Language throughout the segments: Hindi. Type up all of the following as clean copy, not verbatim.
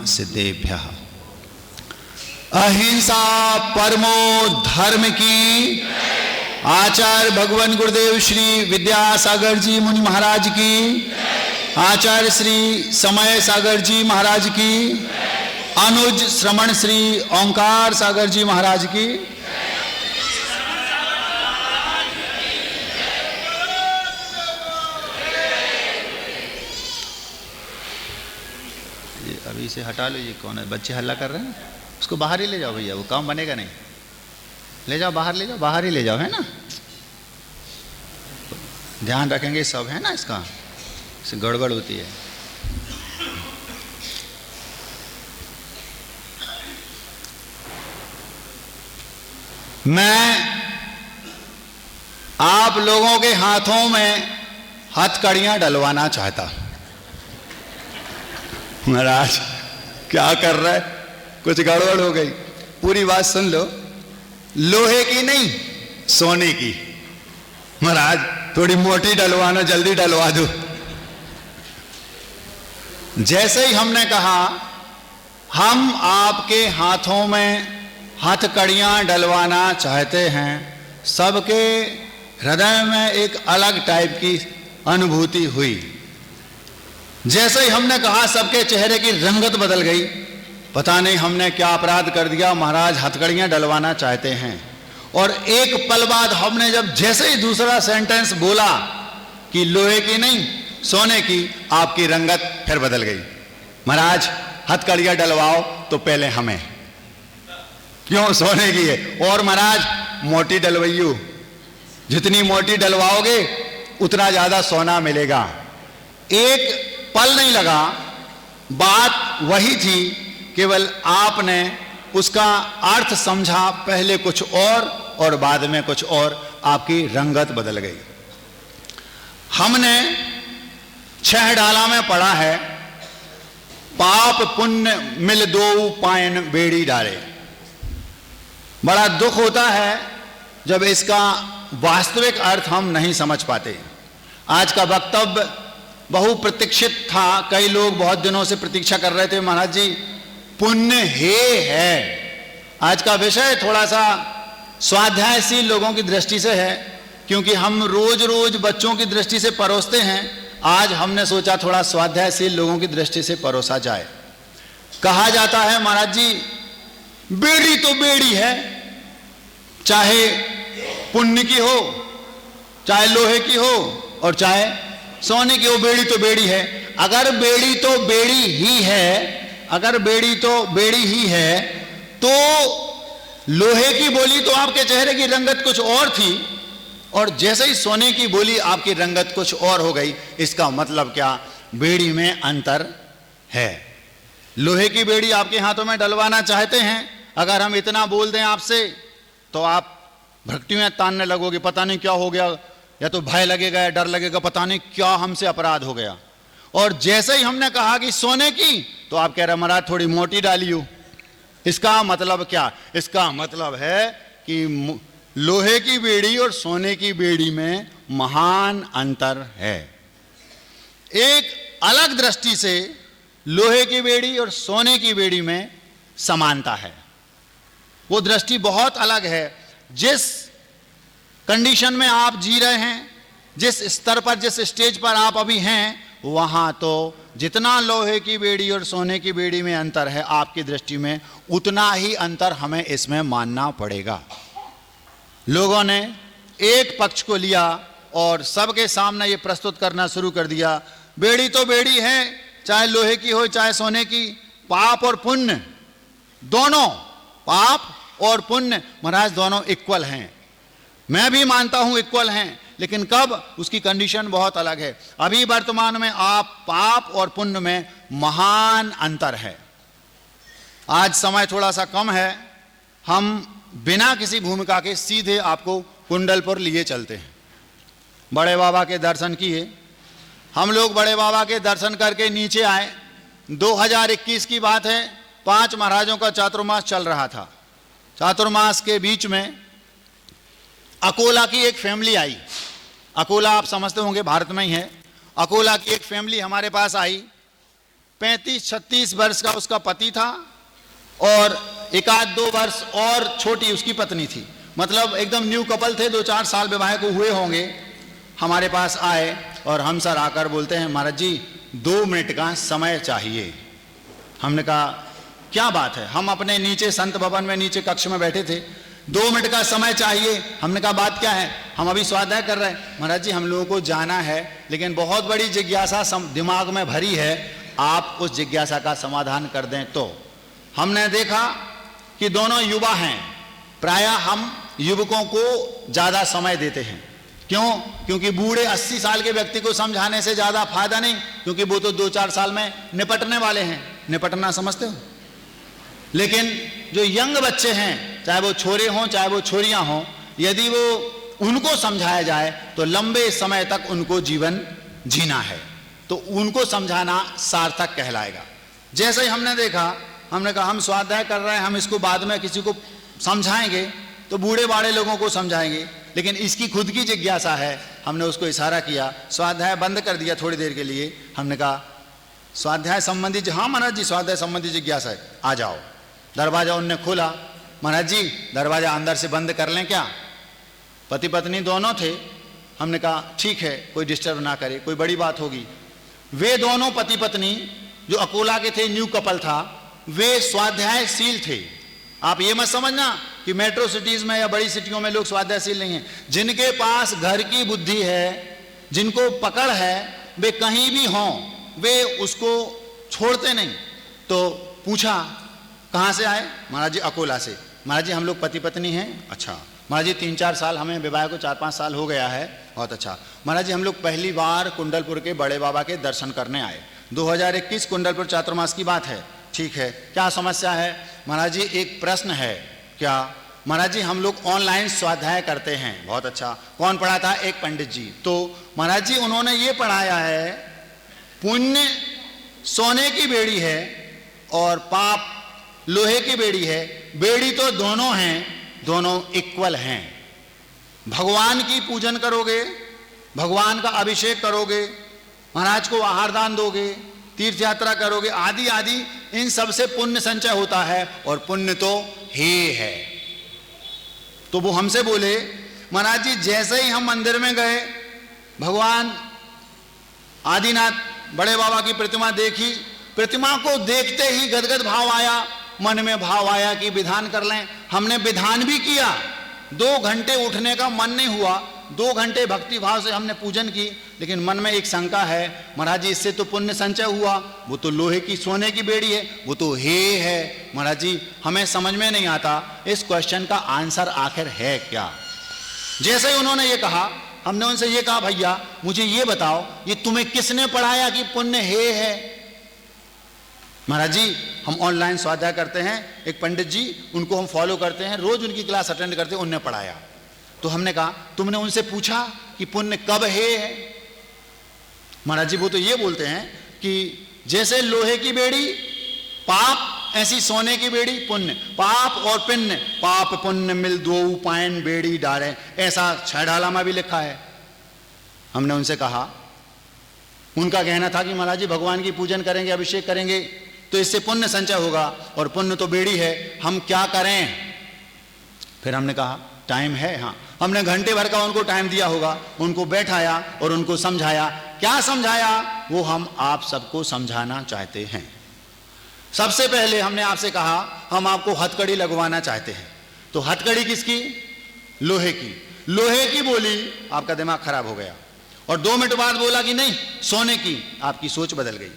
सिद्धेभ्यः। अहिंसा परमो धर्म की। आचार्य भगवान गुरुदेव श्री विद्यासागर जी मुनि महाराज की। आचार्य श्री समय सागर जी महाराज की। अनुज श्रमण श्री ओंकार सागर जी महाराज की। ये अभी से हटा लो। ये कौन है? बच्चे हल्ला कर रहे हैं, उसको बाहर ही ले जाओ भैया, वो काम बनेगा नहीं। ले जाओ बाहर, ले जाओ बाहर ही ले जाओ, है ना। ध्यान रखेंगे सब, है ना। इसका इससे गड़बड़ होती है। मैं आप लोगों के हाथों में हथकड़ियां डलवाना चाहता। महाराज क्या कर रहा है? कुछ गड़बड़ हो गई। पूरी बात सुन लो। लोहे की नहीं, सोने की। महाराज थोड़ी मोटी डलवाना, जल्दी डलवा दो। जैसे ही हमने कहा हम आपके हाथों में हथकड़ियां डलवाना चाहते हैं, सबके हृदय में एक अलग टाइप की अनुभूति हुई। जैसे ही हमने कहा सबके चेहरे की रंगत बदल गई। पता नहीं हमने क्या अपराध कर दिया। महाराज हथकड़ियां डलवाना चाहते हैं। और एक पल बाद हमने जब जैसे ही दूसरा सेंटेंस बोला कि लोहे की नहीं सोने की, आपकी रंगत फिर बदल गई। महाराज हथकड़ियां डलवाओ तो पहले हमें। क्यों? सोने की है। और महाराज मोटी डलवाइयो, जितनी मोटी डलवाओगे उतना ज्यादा सोना मिलेगा। एक पल नहीं लगा, बात वही थी, केवल आपने उसका अर्थ समझा। पहले कुछ और बाद में कुछ और, आपकी रंगत बदल गई। हमने 6 डाला में पढ़ा है, पाप पुण्य मिल दो पायन बेड़ी डाले। बड़ा दुख होता है जब इसका वास्तविक अर्थ हम नहीं समझ पाते। आज का वक्तव्य बहुप्रतीक्षित था। कई लोग बहुत दिनों से प्रतीक्षा कर रहे थे, महाराज जी पुण्य है। आज का विषय थोड़ा सा स्वाध्यायशील लोगों की दृष्टि से है, क्योंकि हम रोज रोज बच्चों की दृष्टि से परोसते हैं। आज हमने सोचा थोड़ा स्वाध्यायशील लोगों की दृष्टि से परोसा जाए। कहा जाता है महाराज जी बेड़ी तो बेड़ी है, चाहे पुण्य की हो, चाहे लोहे की हो और चाहे सोने की हो। बेड़ी तो बेड़ी है। अगर बेड़ी तो बेड़ी ही है, अगर बेड़ी तो बेड़ी ही है, तो लोहे की बोली तो आपके चेहरे की रंगत कुछ और थी, और जैसे ही सोने की बोली आपकी रंगत कुछ और हो गई। इसका मतलब क्या? बेड़ी में अंतर है। लोहे की बेड़ी आपके हाथों में डलवाना चाहते हैं। अगर हम इतना बोल दें आपसे तो आप भक्तियां तानने लगोगे, पता नहीं क्या हो गया, या तो भय लगेगा या डर लगेगा, पता नहीं क्या हमसे अपराध हो गया। और जैसे ही हमने कहा कि सोने की, तो आप कह रहे महाराज थोड़ी मोटी डालियो। इसका मतलब क्या? इसका मतलब है कि लोहे की बेड़ी और सोने की बेड़ी में महान अंतर है। एक अलग दृष्टि से लोहे की बेड़ी और सोने की बेड़ी में समानता है। वो दृष्टि बहुत अलग है। जिस कंडीशन में आप जी रहे हैं, जिस स्तर पर, जिस स्टेज पर आप अभी हैं, वहां तो जितना लोहे की बेड़ी और सोने की बेड़ी में अंतर है आपकी दृष्टि में, उतना ही अंतर हमें इसमें मानना पड़ेगा। लोगों ने एक पक्ष को लिया और सबके सामने ये प्रस्तुत करना शुरू कर दिया, बेड़ी तो बेड़ी है, चाहे लोहे की हो चाहे सोने की। पाप और पुण्य दोनों, पाप और पुण्य महाराज दोनों इक्वल हैं। मैं भी मानता हूं इक्वल हैं, लेकिन कब? उसकी कंडीशन बहुत अलग है। अभी वर्तमान में आप पाप और पुण्य में महान अंतर है। आज समय थोड़ा सा कम है, हम बिना किसी भूमिका के सीधे आपको कुंडलपुर लिए चलते हैं। बड़े बाबा के दर्शन किए। हम लोग बड़े बाबा के दर्शन करके नीचे आए। 2021 की बात है। 5 महाराजों का चातुर्मास चल रहा था। चातुर्मास के बीच में अकोला की एक फैमिली आई। अकोला आप समझते होंगे भारत में ही है। अकोला की एक फैमिली हमारे पास आई। 35-36 वर्ष का उसका पति था और 1-2 वर्ष और छोटी उसकी पत्नी थी। मतलब एकदम न्यू कपल थे, 2-4 साल विवाह को हुए होंगे। हमारे पास आए और हम सर आकर बोलते हैं, महाराज जी 2 मिनट का समय चाहिए। हमने कहा क्या बात है? हम अपने नीचे संत भवन में नीचे कक्ष में बैठे थे, 2 मिनट का समय चाहिए। हमने कहा बात क्या है? हम अभी स्वाध्याय कर रहे हैं। महाराज जी हम लोगों को जाना है, लेकिन बहुत बड़ी जिज्ञासा दिमाग में भरी है, आप उस जिज्ञासा का समाधान कर दें तो। हमने देखा कि दोनों युवा हैं, प्रायः हम युवकों को ज़्यादा समय देते हैं। क्यों? क्योंकि बूढ़े 80 साल के व्यक्ति को समझाने से ज़्यादा फायदा नहीं, क्योंकि वो तो 2-4 साल में निपटने वाले हैं। निपटना समझते हो? लेकिन जो यंग बच्चे हैं, चाहे वो छोरे हों चाहे वो छोरियां हों, यदि वो उनको समझाया जाए तो लंबे समय तक उनको जीवन जीना है, तो उनको समझाना सार्थक कहलाएगा। जैसे ही हमने देखा, हमने कहा हम स्वाध्याय कर रहे हैं, हम इसको बाद में किसी को समझाएंगे तो बूढ़े बाड़े लोगों को समझाएंगे, लेकिन इसकी खुद की जिज्ञासा है। हमने उसको इशारा किया, स्वाध्याय बंद कर दिया थोड़ी देर के लिए। हमने कहा स्वाध्याय संबंधी, हाँ महाराज जी स्वाध्याय संबंधी जिज्ञासा है, आ जाओ। दरवाजा उनने खोला, महाराज जी दरवाजा अंदर से बंद कर लें क्या? पति पत्नी दोनों थे। हमने कहा ठीक है, कोई डिस्टर्ब ना करे, कोई बड़ी बात होगी। वे दोनों पति पत्नी जो अकोला के थे, न्यू कपल था, वे स्वाध्यायशील थे। आप ये मत समझना कि मेट्रो सिटीज में या बड़ी सिटियों में लोग स्वाध्यायशील नहीं हैं। जिनके पास घर की बुद्धि है, जिनको पकड़ है, वे कहीं भी हों वे उसको छोड़ते नहीं। तो पूछा कहाँ से आए? महाराज जी अकोला से। महाराज जी हम लोग पति पत्नी हैं। अच्छा। महाराज जी 3-4 साल, हमें विवाह को 4-5 साल हो गया है। बहुत अच्छा। महाराज जी हम लोग पहली बार कुंडलपुर के बड़े बाबा के दर्शन करने आए। 2021 कुंडलपुर चातुर्मास की बात है। ठीक है, क्या समस्या है? महाराज जी एक प्रश्न है। क्या? महाराज जी हम लोग ऑनलाइन स्वाध्याय करते हैं। बहुत अच्छा। कौन पढ़ाता? एक पंडित जी। तो महाराज जी उन्होंने ये पढ़ाया है, पुण्य सोने की बेड़ी है और पाप लोहे की बेड़ी है। बेड़ी तो दोनों हैं, दोनों इक्वल हैं। भगवान की पूजन करोगे, भगवान का अभिषेक करोगे, महाराज को आहार दान दोगे, तीर्थ यात्रा करोगे, आदि आदि, इन सब से पुण्य संचय होता है और पुण्य तो हे है। तो वो हमसे बोले, महाराज जी जैसे ही हम मंदिर में गए, भगवान आदिनाथ बड़े बाबा की प्रतिमा देखी, प्रतिमा को देखते ही गदगद भाव आया, मन में भाव आया कि विधान कर लें। हमने विधान भी किया। 2 घंटे उठने का मन नहीं हुआ, 2 घंटे भक्ति भाव से हमने पूजन की, लेकिन मन में एक शंका है, महाराज जी इससे तो पुण्य संचय हुआ, वो तो लोहे की सोने की बेड़ी है, वो तो हे है। महाराज जी हमें समझ में नहीं आता इस क्वेश्चन का आंसर आखिर है क्या। जैसे ही उन्होंने ये कहा, हमने उनसे ये कहा, भैया मुझे ये बताओ, ये तुम्हें किसने पढ़ाया कि पुण्य हे है? महाराज जी हम ऑनलाइन स्वाध्याय करते हैं, एक पंडित जी, उनको हम फॉलो करते हैं, रोज उनकी क्लास अटेंड करते हैं, उनने पढ़ाया। तो हमने कहा तुमने उनसे पूछा कि पुण्य कब है? महाराज जी वो तो ये बोलते हैं कि जैसे लोहे की बेड़ी पाप, ऐसी सोने की बेड़ी पुण्य। पाप और पुण्य, पाप पुण्य मिल 2 पायन बेड़ी डाले, ऐसा 6 ढाला में भी लिखा है। हमने उनसे कहा, उनका कहना था कि महाराज जी भगवान की पूजन करेंगे, अभिषेक करेंगे तो इससे पुण्य संचय होगा, और पुण्य तो बेड़ी है, हम क्या करें? फिर हमने कहा टाइम है। हाँ, हमने घंटे भर का उनको टाइम दिया होगा, उनको बैठाया और उनको समझाया। क्या समझाया वो हम आप सबको समझाना चाहते हैं। सबसे पहले हमने आपसे कहा हम आपको हथकड़ी लगवाना चाहते हैं। तो हथकड़ी किसकी? लोहे की। लोहे की बोली, आपका दिमाग खराब हो गया, और 2 मिनट बाद बोला कि नहीं सोने की, आपकी सोच बदल गई।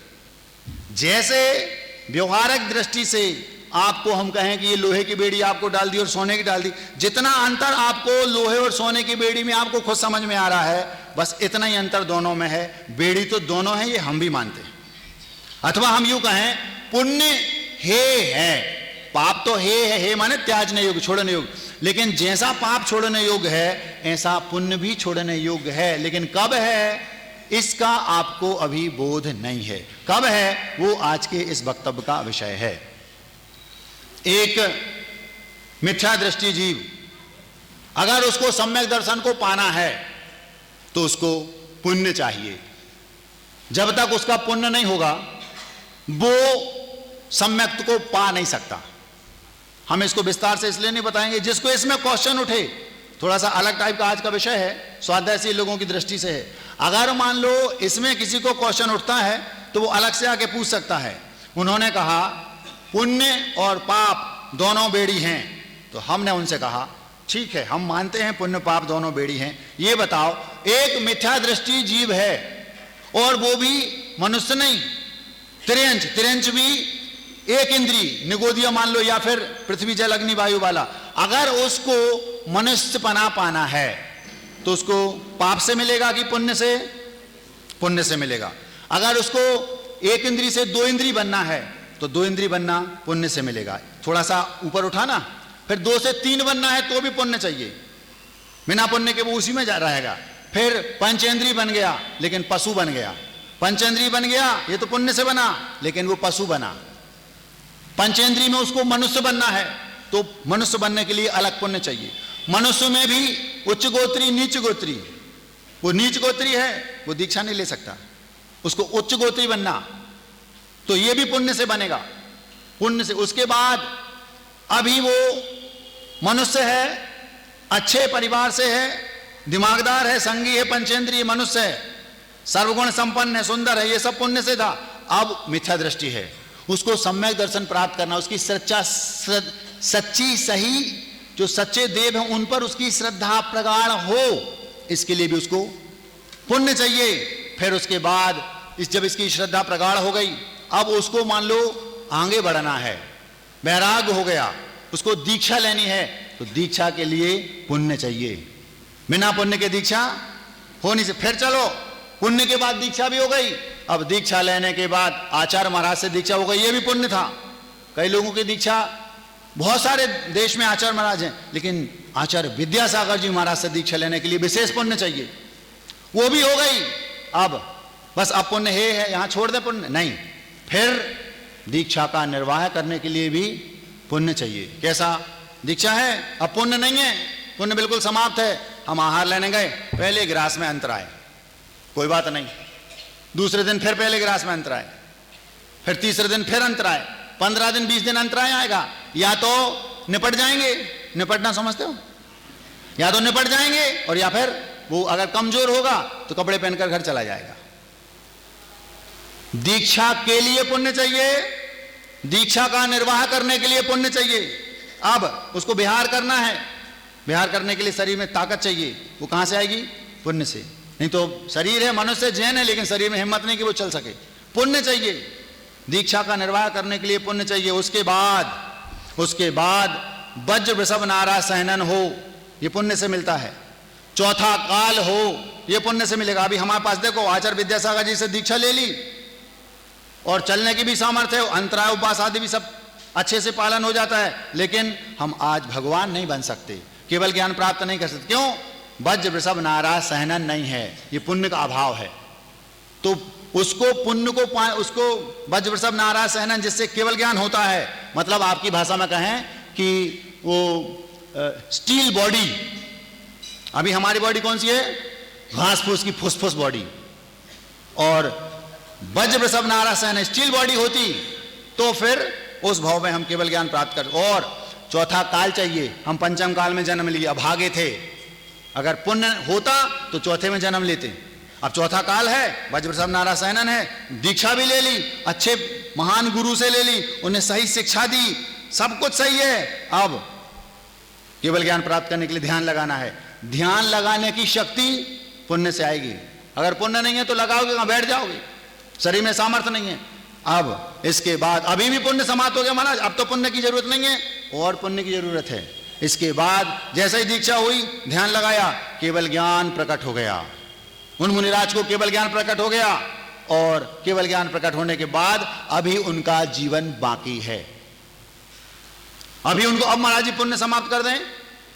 जैसे व्यवहारिक दृष्टि से आपको हम कहें कि ये लोहे की बेड़ी आपको डाल दी और सोने की डाल दी, जितना अंतर आपको लोहे और सोने की बेड़ी में आपको खुद समझ में आ रहा है, बस इतना ही अंतर दोनों में है। बेड़ी तो दोनों है, ये हम भी मानते हैं। अथवा हम यूं कहें पुण्य हे है, पाप तो हे माने त्याजने योग्य, छोड़ने योग्य, लेकिन जैसा पाप छोड़ने योग्य है ऐसा पुण्य भी छोड़ने योग्य है। लेकिन कब है इसका आपको अभी बोध नहीं है। कब है वो आज के इस वक्तव्य का विषय है। एक मिथ्या दृष्टि जीव अगर उसको सम्यक दर्शन को पाना है तो उसको पुण्य चाहिए। जब तक उसका पुण्य नहीं होगा वो सम्यक्त को पा नहीं सकता। हम इसको विस्तार से इसलिए नहीं बताएंगे, जिसको इसमें क्वेश्चन उठे, थोड़ा सा अलग टाइप का आज का विषय है, स्वाध्यायशील लोगों की दृष्टि से है। अगर मान लो इसमें किसी को क्वेश्चन उठता है तो वो अलग से आके पूछ सकता है। उन्होंने कहा पुण्य और पाप दोनों बेड़ी हैं, तो हमने उनसे कहा ठीक है, हम मानते हैं पुण्य पाप दोनों बेड़ी हैं। ये बताओ, एक मिथ्या दृष्टि जीव है और वो भी मनुष्य नहीं, तिर्यंच भी एक इंद्री निगोदिया मान लो, या फिर पृथ्वी जल अग्नि वायु वाला, अगर उसको मनुष्य पाना है तो उसको पाप से मिलेगा कि पुण्य से? पुण्य से मिलेगा। अगर उसको एक इंद्री से दो इंद्री बनना है तो दो इंद्री बनना पुण्य से मिलेगा। थोड़ा सा ऊपर उठाना, फिर 2 से 3 बनना है तो भी पुण्य चाहिए, बिना पुण्य के वो उसी में जा रहेगा। फिर पंचेंद्री बन गया लेकिन पशु बन गया, पंचेंद्री बन गया, ये तो पुण्य से बना लेकिन वो पशु बना। पंचेंद्री में उसको मनुष्य बनना है तो मनुष्य बनने के लिए अलग पुण्य चाहिए। मनुष्य में भी उच्च गोत्री नीच गोत्री, वो नीच गोत्री है वो दीक्षा नहीं ले सकता, उसको उच्च गोत्री बनना, तो ये भी पुण्य से बनेगा, पुण्य से। उसके बाद अभी वो मनुष्य है, अच्छे परिवार से है, दिमागदार है, संगी है, पंचेंद्रिय मनुष्य है, सर्वगुण संपन्न है, सुंदर है, ये सब पुण्य से था। अब मिथ्या दृष्टि है, उसको सम्यक दर्शन प्राप्त करना, उसकी सच्ची सही जो सच्चे देव हैं उन पर उसकी श्रद्धा प्रगाढ़ हो, इसके लिए भी उसको पुण्य चाहिए। फिर उसके बाद जब इसकी श्रद्धा प्रगाढ़ हो गई, अब उसको मान लो आगे बढ़ना है, वैराग्य हो गया, उसको दीक्षा लेनी है, तो दीक्षा के लिए पुण्य चाहिए। बिना पुण्य के दीक्षा हो नहीं सकती। फिर चलो पुण्य के बाद दीक्षा भी हो गई, अब दीक्षा लेने के बाद आचार्य महाराज से दीक्षा हो गई, ये भी पुण्य था। कई लोगों की दीक्षा, बहुत सारे देश में आचार्य महाराज हैं, लेकिन आचार्य विद्यासागर जी महाराज से दीक्षा लेने के लिए विशेष पुण्य चाहिए, वो भी हो गई। अब बस अब पुण्य है यहां छोड़ दे पुण्य नहीं, फिर दीक्षा का निर्वाह करने के लिए भी पुण्य चाहिए। कैसा? दीक्षा है, अब पुण्य नहीं है, पुण्य बिल्कुल समाप्त है, हम आहार लेने गए, पहले गिलास में अंतर आए, कोई बात नहीं, दूसरे दिन फिर पहले गिलास में अंतर आए, फिर तीसरे दिन फिर अंतर आए, 15 दिन 20 दिन अंतराय आएगा, या तो निपट जाएंगे, निपटना समझते हो, या तो निपट जाएंगे, और या फिर वो अगर कमजोर होगा तो कपड़े पहनकर घर चला जाएगा। दीक्षा के लिए पुण्य चाहिए, दीक्षा का निर्वाह करने के लिए पुण्य चाहिए। अब उसको विहार करना है, विहार करने के लिए शरीर में ताकत चाहिए, वो कहां से आएगी? पुण्य से। नहीं तो शरीर है, मनुष्य जैन है, लेकिन शरीर में हिम्मत नहीं कि वो चल सके, पुण्य चाहिए। दीक्षा का निर्वाह करने के लिए पुण्य चाहिए। उसके बाद वज्र वृषभ नारा सहनन हो, ये पुण्य से मिलता है। चौथा काल हो, ये पुण्य से मिलेगा। अभी हमारे पास देखो, आचार्य विद्यासागर जी से दीक्षा ले ली और चलने की भी सामर्थ्य है, अंतराय उपवास आदि भी सब अच्छे से पालन हो जाता है, लेकिन हम आज भगवान नहीं बन सकते, केवल ज्ञान प्राप्त नहीं कर सकते। क्यों? वज्र वृषभ नारा सहनन नहीं है, ये पुण्य का अभाव है। तो उसको पुण्य को उसको वज्र वृषभ नारा सहनन, जिससे केवल ज्ञान होता है, मतलब आपकी भाषा में कहें कि वो स्टील बॉडी, अभी हमारी बॉडी कौन सी है? घास फूस की फुसफुस बॉडी, और वज्र वृषभ नारा सहनन स्टील बॉडी होती तो फिर उस भाव में हम केवल ज्ञान प्राप्त कर। और चौथा काल चाहिए, हम पंचम काल में जन्म लिए, अभागे थे, अगर पुण्य होता तो चौथे में जन्म लेते। अब चौथा काल है, वज्र वृषभ नारा सहनन है, दीक्षा भी ले ली, अच्छे महान गुरु से ले ली, उन्हें सही शिक्षा दी, सब कुछ सही है। अब केवल ज्ञान प्राप्त करने के लिए ध्यान लगाना है। ध्यान लगाने की शक्ति पुण्य से आएगी। अगर पुण्य नहीं है तो लगाओगे कहां? बैठ जाओगे, शरीर में सामर्थ्य नहीं है। अब इसके बाद अभी भी पुण्य समाप्त हो गया महाराज, अब तो पुण्य की जरूरत नहीं है, और पुण्य की जरूरत है। इसके बाद जैसे ही दीक्षा हुई, ध्यान लगाया, केवल ज्ञान प्रकट हो गया। उन मुनिराज को केवल ज्ञान प्रकट हो गया, और केवल ज्ञान प्रकट होने के बाद अभी उनका जीवन बाकी है। अभी उनको, अब महाराज जी पुण्य समाप्त कर दें,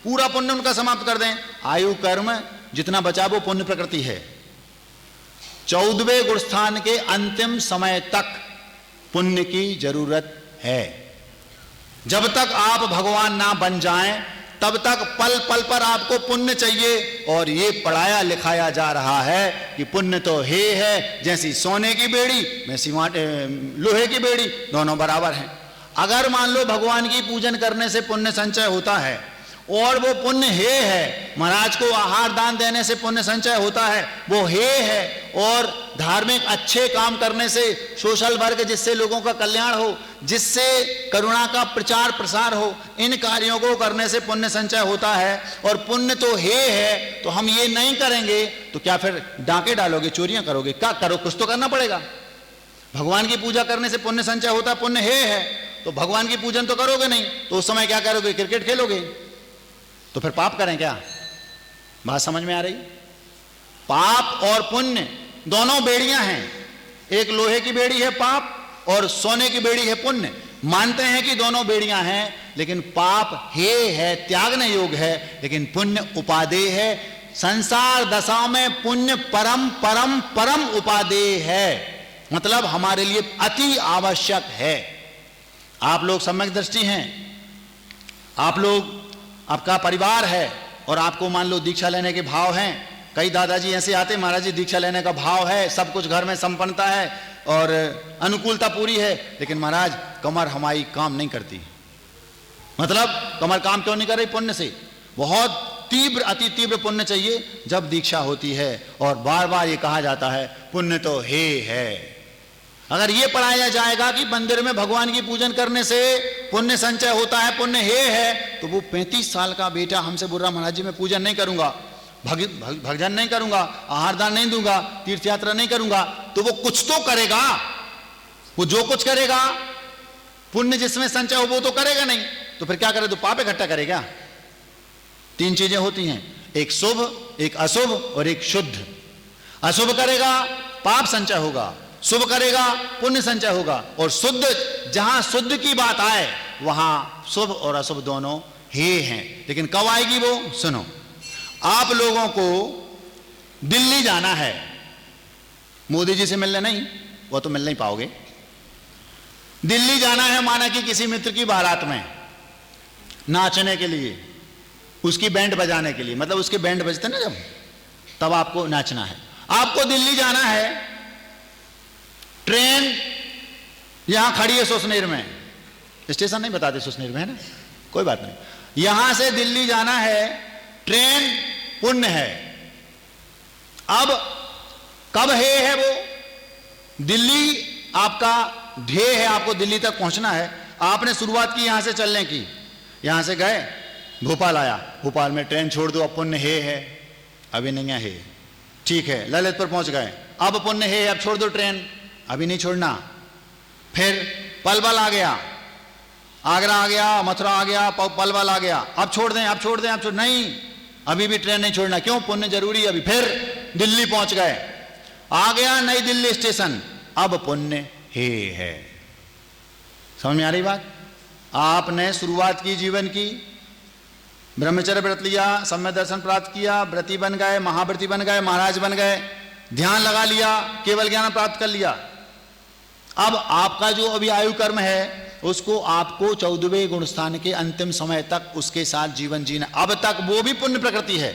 पूरा पुण्य उनका समाप्त कर दें। आयु कर्म जितना बचा वो पुण्य प्रकृति है। 14वें गुणस्थान के अंतिम समय तक पुण्य की जरूरत है। जब तक आप भगवान ना बन जाएं तब तक पल पल पर आपको पुण्य चाहिए। और ये पढ़ाया लिखाया जा रहा है कि पुण्य तो है जैसी सोने की बेड़ी वैसी लोहे की बेड़ी, दोनों बराबर हैं। अगर मान लो भगवान की पूजन करने से पुण्य संचय होता है और वो पुण्य है, महाराज को आहार दान देने से पुण्य संचय होता है, वो है, और धार्मिक अच्छे काम करने से, सोशल वर्क जिससे लोगों का कल्याण हो, जिससे करुणा का प्रचार प्रसार हो, इन कार्यों को करने से पुण्य संचय होता है, और पुण्य तो है तो हम ये नहीं करेंगे तो क्या फिर डांके डालोगे, चोरियां करोगे, क्या करो, कुछ तो करना पड़ेगा। भगवान की पूजा करने से पुण्य संचय होता है, पुण्य है तो भगवान की पूजन तो करोगे नहीं, तो उस समय क्या करोगे, क्रिकेट खेलोगे, तो फिर पाप करें क्या? बात समझ में आ रही? पाप और पुण्य दोनों बेड़ियां हैं, एक लोहे की बेड़ी है पाप और सोने की बेड़ी है पुण्य। मानते हैं कि दोनों बेड़ियां हैं, लेकिन पाप है त्यागने योग है, लेकिन पुण्य उपादेय है। संसार दशा में पुण्य परम परम परम उपादेय है, मतलब हमारे लिए अति आवश्यक है। आप लोग सम्यक दृष्टि हैं, आप लोग, आपका परिवार है और आपको मान लो दीक्षा लेने के भाव हैं। कई दादाजी ऐसे आते, महाराज जी दीक्षा लेने का भाव है, सब कुछ घर में संपन्नता है और अनुकूलता पूरी है, लेकिन महाराज कमर हमारी काम नहीं करती। मतलब कमर काम क्यों नहीं कर रही? पुण्य से। बहुत तीव्र अति तीव्र पुण्य चाहिए जब दीक्षा होती है, और बार बार ये कहा जाता है पुण्य तो है। अगर ये पढ़ाया जाएगा कि मंदिर में भगवान की पूजन करने से पुण्य संचय होता है, पुण्य है, तो वो 35 साल का बेटा हमसे बोल रहा महाराज जी मैं पूजन नहीं करूंगा, भजन नहीं करूंगा, आहार दान नहीं दूंगा, तीर्थ यात्रा नहीं करूंगा, तो वो कुछ तो करेगा। वो जो कुछ करेगा पुण्य जिसमें संचय हो वो तो करेगा नहीं, तो फिर क्या करे? तो पाप इकट्ठा करेगा। 3 चीजें होती हैं, एक शुभ, एक अशुभ और एक शुद्ध। अशुभ करेगा पाप संचय होगा, शुभ करेगा पुण्य संचय होगा, और शुद्ध, जहां शुद्ध की बात आए वहां शुभ और अशुभ दोनों ही हैं। लेकिन कब आएगी वो? सुनो, आप लोगों को दिल्ली जाना है, मोदी जी से मिलने नहीं, वो तो मिल नहीं पाओगे। दिल्ली जाना है माना कि किसी मित्र की बारात में नाचने के लिए, उसकी बैंड बजाने के लिए, मतलब उसके बैंड बजते ना जब, तब आपको नाचना है। आपको दिल्ली जाना है, ट्रेन यहां खड़ी है सुसनेर में, स्टेशन नहीं बताते सुसनेर में है ना, कोई बात नहीं, यहां से दिल्ली जाना है, ट्रेन पुण्य है। अब कब है वो? दिल्ली आपका ध्येय है, आपको दिल्ली तक पहुंचना है, आपने शुरुआत की यहां से चलने की, यहां से गए भोपाल आया, भोपाल में ट्रेन छोड़ दो, अब पुण्य है, अभी नहीं है, ठीक है, ललितपुर पहुंच गए, अब पुण्य है, अब छोड़ दो ट्रेन, अभी नहीं छोड़ना। फिर पलवल आ गया, आगरा आ गया, मथुरा आ गया, पलवल आ गया, अब छोड़ दें, अब छोड़ दें, अब छोड़ नहीं, अभी भी ट्रेन नहीं छोड़ना, क्यों? पुण्य जरूरी है अभी। फिर दिल्ली पहुंच गए, आ गया नई दिल्ली स्टेशन, अब पुण्य है। समझ में आ रही बात? आपने शुरुआत की जीवन की, ब्रह्मचर्य व्रत लिया, सम्यक दर्शन प्राप्त किया, व्रती बन गए, महाव्रती बन गए, महाराज बन गए, ध्यान लगा लिया, केवल ज्ञान प्राप्त कर लिया। अब आपका जो अभी आयु कर्म है उसको आपको 14वें गुण स्थान के अंतिम समय तक उसके साथ जीवन जीना। अब तक वो भी पुण्य प्रकृति है,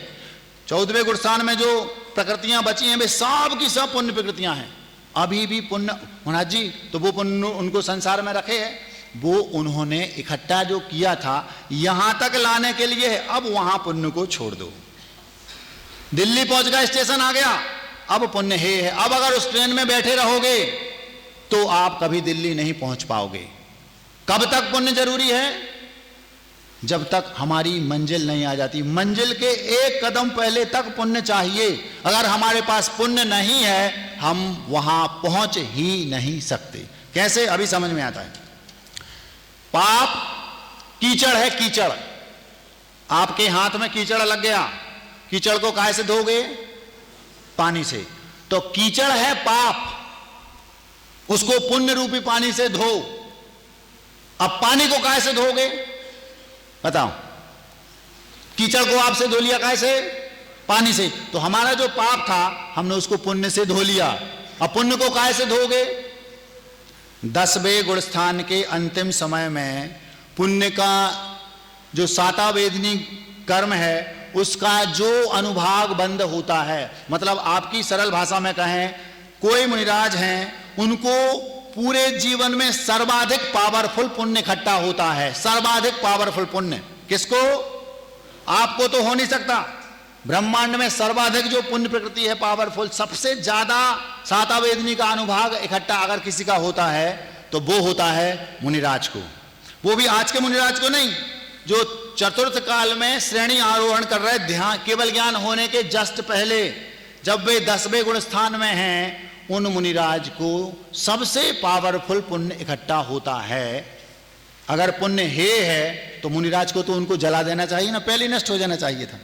14वें गुण स्थान में जो प्रकृतियां बची हैं वे सब की सब पुण्य प्रकृतियां हैं। अभी भी पुण्य, महाराज जी तो वो पुण्य उनको संसार में रखे है, वो उन्होंने इकट्ठा जो किया था यहां तक लाने के लिए है, अब वहां पुण्य को छोड़ दो। दिल्ली पहुंच गया, स्टेशन आ गया, अब पुण्य है। अब अगर उस ट्रेन में बैठे रहोगे तो आप कभी दिल्ली नहीं पहुंच पाओगे। कब तक पुण्य जरूरी है? जब तक हमारी मंजिल नहीं आ जाती। मंजिल के एक कदम पहले तक पुण्य चाहिए। अगर हमारे पास पुण्य नहीं है हम वहां पहुंच ही नहीं सकते। कैसे? अभी समझ में आता है। पाप कीचड़ है, कीचड़। आपके हाथ में कीचड़ लग गया, कीचड़ को काहे से धोगे? पानी से। तो कीचड़ है पाप, उसको पुण्य रूपी पानी से धो। अब पानी को काहे से धोगे? बताओ। कीचड़ को आपसे धो लिया काहे से? पानी से। तो हमारा जो पाप था हमने उसको पुण्य से धो लिया। अब पुण्य को काहे से धोगे? 10वें गुण स्थान के अंतिम समय में पुण्य का जो सातावेदनी कर्म है उसका जो अनुभाग बंद होता है, मतलब आपकी सरल भाषा में कहें, कोई मुनिराज हैं उनको पूरे जीवन में सर्वाधिक पावरफुल पुण्य इकट्ठा होता है। सर्वाधिक पावरफुल पुण्य किसको? आपको तो हो नहीं सकता। ब्रह्मांड में सर्वाधिक जो पुण्य प्रकृति है पावरफुल, सबसे ज्यादा सातावेदनी का अनुभाग इकट्ठा अगर किसी का होता है तो वो होता है मुनिराज को। वो भी आज के मुनिराज को नहीं, जो चतुर्थ काल में श्रेणी आरोहण कर रहे, ध्यान केवल ज्ञान होने के जस्ट पहले, जब वे 10वें गुण स्थान में हैं, उन मुनिराज को सबसे पावरफुल पुण्य इकट्ठा होता है। अगर पुण्य है तो मुनिराज को तो उनको जला देना चाहिए ना, पहले नष्ट हो जाना चाहिए था।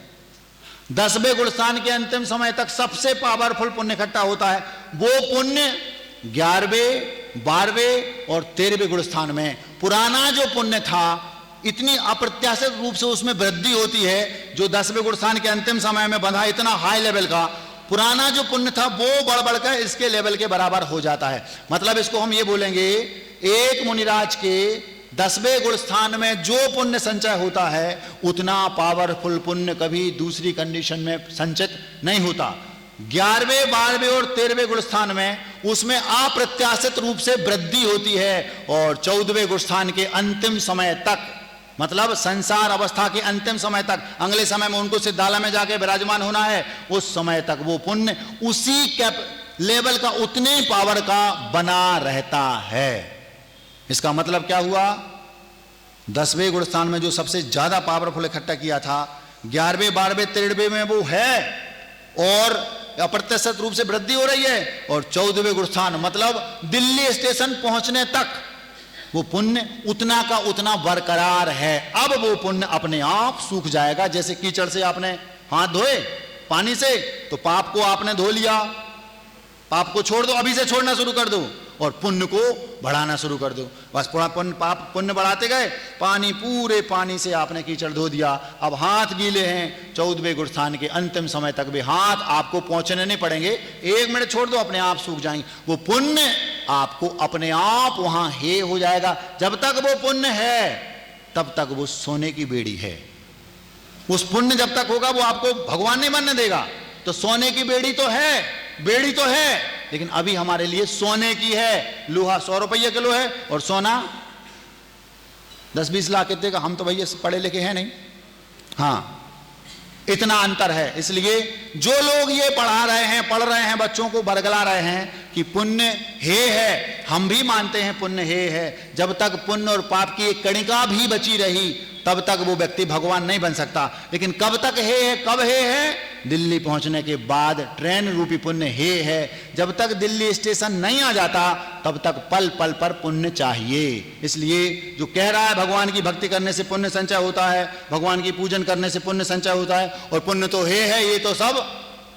10वें गुण स्थान के अंतिम समय तक सबसे पावरफुल पुण्य इकट्ठा होता है। वो पुण्य 11वें, 12वें और 13वें गुण स्थान में। पुराना जो पुण्य था इतनी अप्रत्याशित रूप से उसमें वृद्धि होती है, जो 10वें गुण स्थान के अंतिम समय में बंधा इतना हाई लेवल का पुराना जो पुण्य था वो बढ़ बढ़कर इसके लेवल के बराबर हो जाता है। मतलब इसको हम ये बोलेंगे, एक मुनिराज के 10वें गुण स्थान में जो पुण्य संचय होता है उतना पावरफुल पुण्य कभी दूसरी कंडीशन में संचित नहीं होता। 11वें, 12वें और 13वें गुण स्थान में उसमें अप्रत्याशित रूप से वृद्धि होती है, और 14वें गुण स्थान के अंतिम समय तक, मतलब संसार अवस्था के अंतिम समय तक, अगले समय में उनको सिद्धालय में जाके विराजमान होना है, उस समय तक वो पुण्य उसी कैप लेवल का, उतने पावर का बना रहता है। इसका मतलब क्या हुआ? 10वें गुण स्थान में जो सबसे ज्यादा पावरफुल इकट्ठा किया था, 11वें, 12वें, 13वें में वो है और अप्रत्याशित रूप से वृद्धि हो रही है, और 14वें गुण स्थान मतलब दिल्ली स्टेशन पहुंचने तक वो पुण्य उतना का उतना बरकरार है। अब वो पुण्य अपने आप सूख जाएगा। जैसे कीचड़ से आपने हाथ धोए पानी से, तो पाप को आपने धो लिया, पाप को छोड़ दो, अभी से छोड़ना शुरू कर दो और पुण्य को बढ़ाना शुरू कर दो। बस पुण्य बढ़ाते गए, पानी पूरे पानी से आपने कीचड़ धो दिया। अब हाथ गीले हैं, 14वें गुण स्थान के अंतिम समय तक भी हाथ आपको पहुंचने नहीं पड़ेंगे, 1 मिनट छोड़ दो अपने आप सूख जाएंगे। वो पुण्य आपको अपने आप वहां हे हो जाएगा। जब तक वो पुण्य है तब तक वो सोने की बेड़ी है। उस पुण्य जब तक होगा वो आपको भगवान नहीं बनने देगा। तो सोने की बेड़ी तो है, बेड़ी तो है, लेकिन अभी हमारे लिए सोने की है। लोहा 100 रुपये किलो है और सोना 10-20 लाख कितने का? हम तो भैया पढ़े लिखे हैं नहीं। हाँ, इतना अंतर है। इसलिए जो लोग ये पढ़ा रहे हैं, पढ़ रहे हैं, बच्चों को बरगला रहे हैं कि पुण्य है, हम भी मानते हैं पुण्य है। जब तक पुण्य और पाप की एक कणिका भी बची रही तब तक वो व्यक्ति भगवान नहीं बन सकता। लेकिन कब तक है, कब है? दिल्ली पहुंचने के बाद ट्रेन रूपी पुण्य है। जब तक दिल्ली स्टेशन नहीं आ जाता तब तक पल पल पर पुण्य चाहिए। इसलिए जो कह रहा है भगवान की भक्ति करने से पुण्य संचय होता है, भगवान की पूजन करने से पुण्य संचय होता है, और पुण्य तो है, ये तो सब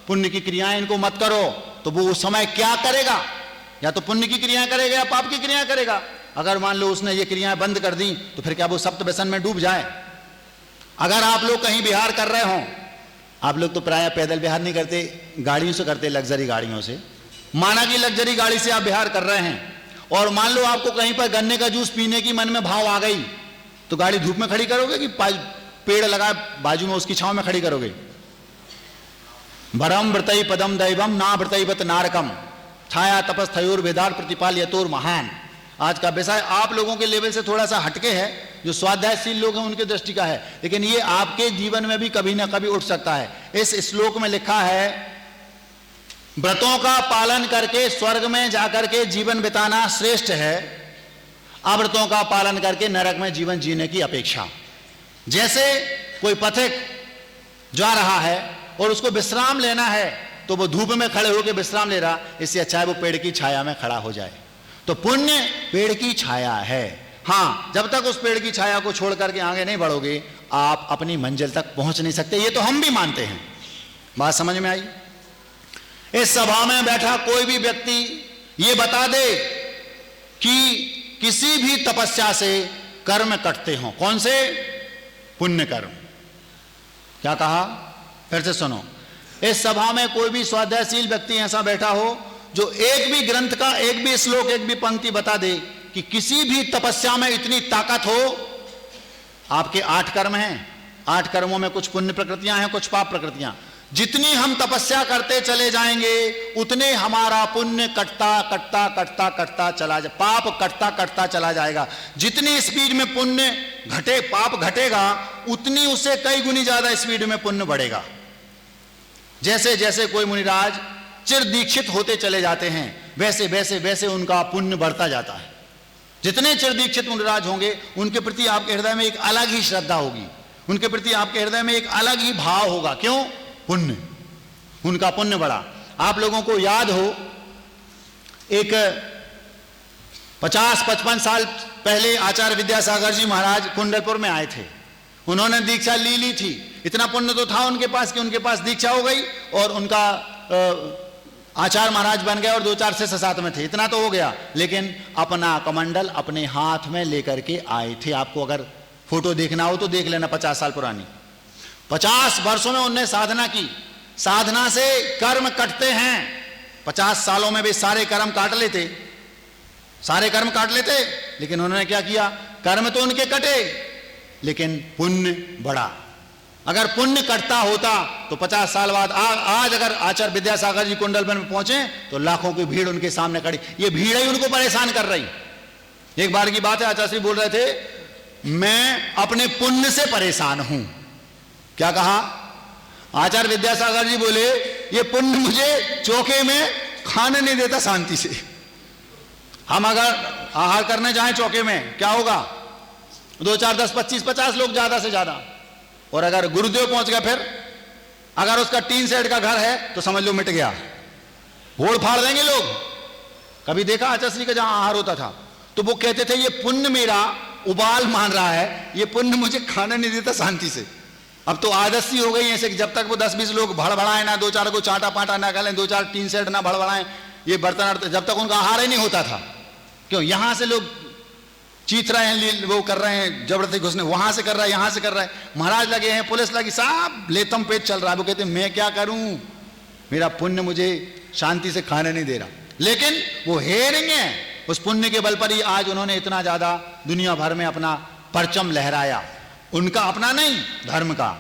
पुण्य की क्रियाएं, इनको मत करो, तो वो उस समय क्या करेगा? या तो पुण्य की क्रियाएं करेगा या पाप की क्रियाएं करेगा। अगर मान लो उसने ये क्रियाएं बंद कर दी तो फिर क्या वो सप्त व्यसन में डूब जाए? अगर आप लोग कहीं विहार कर रहे हो, आप लोग तो प्राय पैदल विहार नहीं करते, गाड़ियों से करते, लग्जरी गाड़ियों से। माना कि लग्जरी गाड़ी से आप विहार कर रहे हैं, और मान लो आपको कहीं पर गन्ने का जूस पीने की मन में भाव आ गई, तो गाड़ी धूप में खड़ी करोगे कि पेड़ लगा बाजू में उसकी छांव में खड़ी करोगे? भरम व्रतई पदम दैवम ना व्रतईवत नारकम छाया तपस थयोर वेदार प्रतिपाल यतोर महान। आज का विषय आप लोगों के लेवल से थोड़ा सा हटके है, जो स्वाध्यायशील लोग हैं उनके दृष्टि का है, लेकिन ये आपके जीवन में भी कभी ना कभी उठ सकता है। इस श्लोक में लिखा है, व्रतों का पालन करके स्वर्ग में जाकर के जीवन बिताना श्रेष्ठ है, अव्रतों का पालन करके नरक में जीवन जीने की अपेक्षा। जैसे कोई पथिक जा रहा है और उसको विश्राम लेना है, तो वो धूप में खड़े होकर विश्राम ले रहा, इससे अच्छा है वो पेड़ की छाया में खड़ा हो जाए। तो पुण्य पेड़ की छाया है। हाँ, जब तक उस पेड़ की छाया को छोड़ करके आगे नहीं बढ़ोगे, आप अपनी मंजिल तक पहुंच नहीं सकते। ये तो हम भी मानते हैं। बात समझ में आई? इस सभा में बैठा कोई भी व्यक्ति ये बता दे कि किसी भी तपस्या से कर्म कटते हों। कौन से? पुण्य कर्म। क्या कहा? फिर से सुनो। इस सभा में कोई भी स्वाध्यायशील व्यक्ति ऐसा बैठा हो जो एक भी ग्रंथ का एक भी श्लोक, एक भी पंक्ति बता दे कि किसी भी तपस्या में इतनी ताकत हो आपके 8 कर्म हैं, 8 कर्मों में कुछ पुण्य प्रकृतियां हैं, कुछ पाप प्रकृतियां। जितनी हम तपस्या करते चले जाएंगे उतने हमारा पुण्य कटता कटता कटता कटता चला जाए, पाप कटता कटता चला जाएगा। जितनी स्पीड में पुण्य घटे, पाप घटेगा, उतनी उससे कई गुनी ज्यादा स्पीड में पुण्य बढ़ेगा। जैसे जैसे कोई मुनिराज चिर दीक्षित होते चले जाते हैं, वैसे वैसे वैसे उनका पुण्य बढ़ता जाता है। जितने चिर दीक्षित मुनिराज होंगे उनके प्रति आपके हृदय में एक अलग ही श्रद्धा होगी, उनके प्रति आपके हृदय में एक अलग ही भाव होगा। क्यों? पुण्य, उनका पुण्य बढ़ा। आप लोगों को याद हो, एक 50-55 साल पहले आचार्य विद्यासागर जी महाराज कुंडलपुर में आए थे। उन्होंने दीक्षा ली थी। इतना पुण्य तो था उनके पास कि उनके पास दीक्षा हो गई और उनका आचार्य महाराज बन गए और 2-4 शिष्य साथ में थे। इतना तो हो गया, लेकिन अपना कमंडल अपने हाथ में लेकर के आए थे। आपको अगर फोटो देखना हो तो देख लेना, 50 साल पुरानी। 50 वर्षों में उन्होंने साधना की। साधना से कर्म कटते हैं। 50 सालों में वे सारे कर्म काट लेते, सारे कर्म काट लेते, लेकिन उन्होंने क्या किया? कर्म तो उनके कटे, लेकिन पुण्य बढ़ा। अगर पुण्य कटता होता तो 50 साल बाद आज अगर आचार्य विद्यासागर जी कुंडलपुर में पहुंचे तो लाखों की भीड़ उनके सामने खड़ी। ये भीड़ ही उनको परेशान कर रही। एक बार की बात है, आचार्य श्री बोल रहे थे, मैं अपने पुण्य से परेशान हूं। क्या कहा? आचार्य विद्यासागर जी बोले, ये पुण्य मुझे चौके में खाने नहीं देता शांति से। हम अगर आहार करने जाएं चौके में, क्या होगा? 2, 4, 10, 25, 50 लोग ज्यादा से ज्यादा। और अगर गुरुदेव पहुंच गया, फिर अगर उसका 3 सेट का घर है तो समझ लो मिट गया, होड़ फाड़ देंगे लोग। कभी देखा आचार्य श्री का जहां आहार होता था तो वो कहते थे, ये पुण्य मेरा उबाल मान रहा है, ये पुण्य मुझे खाना नहीं देता शांति से। अब तो आदत सी हो गई ऐसे कि जब तक वो 10-20 लोग भड़बड़ाएं ना, 2-4 को चाटा पाटा ना करें, 2-4 3 सेट ना भड़बड़ाएं, ये बर्तन जब तक उनका आहार ही नहीं होता था। क्यों? यहां से लोग चीत रहे हैं, वो कर रहे हैं जबरदस्ती घुसने, वहां से कर रहा है, यहां से कर रहा है, महाराज लगे हैं, पुलिस लगी, सब लेतम पेट चल रहा है। वो कहते हैं, मैं क्या करूं, मेरा पुण्य मुझे शांति से खाने नहीं दे रहा। लेकिन वो हेयरिंग है, उस पुण्य के बल पर ही आज उन्होंने इतना ज्यादा दुनिया भर में अपना परचम लहराया। उनका अपना नहीं, धर्म का।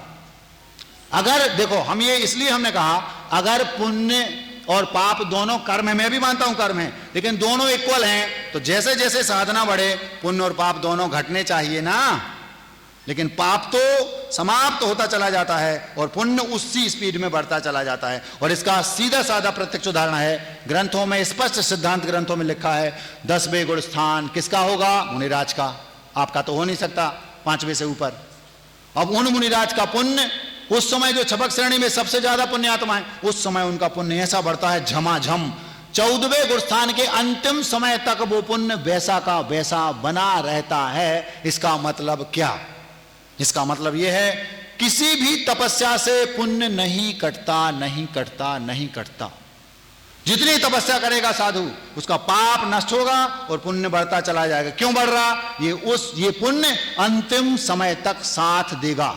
अगर देखो, हम ये इसलिए हमने कहा, अगर पुण्य और पाप दोनों कर्म है, मैं भी मानता हूं कर्म है, लेकिन दोनों इक्वल हैं, तो जैसे जैसे साधना बढ़े पुण्य और पाप दोनों घटने चाहिए ना। लेकिन पाप तो समाप्त होता चला जाता है और पुण्य उसी स्पीड में बढ़ता चला जाता है। और इसका सीधा साधा प्रत्यक्ष उदाहरण है, ग्रंथों में स्पष्ट सिद्धांत ग्रंथों में लिखा है, 10वें गुण स्थान किसका होगा? मुनिराज का। आपका तो हो नहीं सकता 5वें से ऊपर। अब उन मुनिराज का पुण्य उस समय जो छपक श्रेणी में सबसे ज्यादा पुण्यात्मा है, उस समय उनका पुण्य ऐसा बढ़ता है झमाझम। 14वें गुण स्थान के अंतिम समय तक वो पुण्य वैसा का वैसा बना रहता है। इसका मतलब क्या? इसका मतलब यह है, किसी भी तपस्या से पुण्य नहीं कटता, नहीं कटता, नहीं कटता। जितनी तपस्या करेगा साधु, उसका पाप नष्ट होगा और पुण्य बढ़ता चला जाएगा। क्यों बढ़ रहा? ये पुण्य अंतिम समय तक साथ देगा।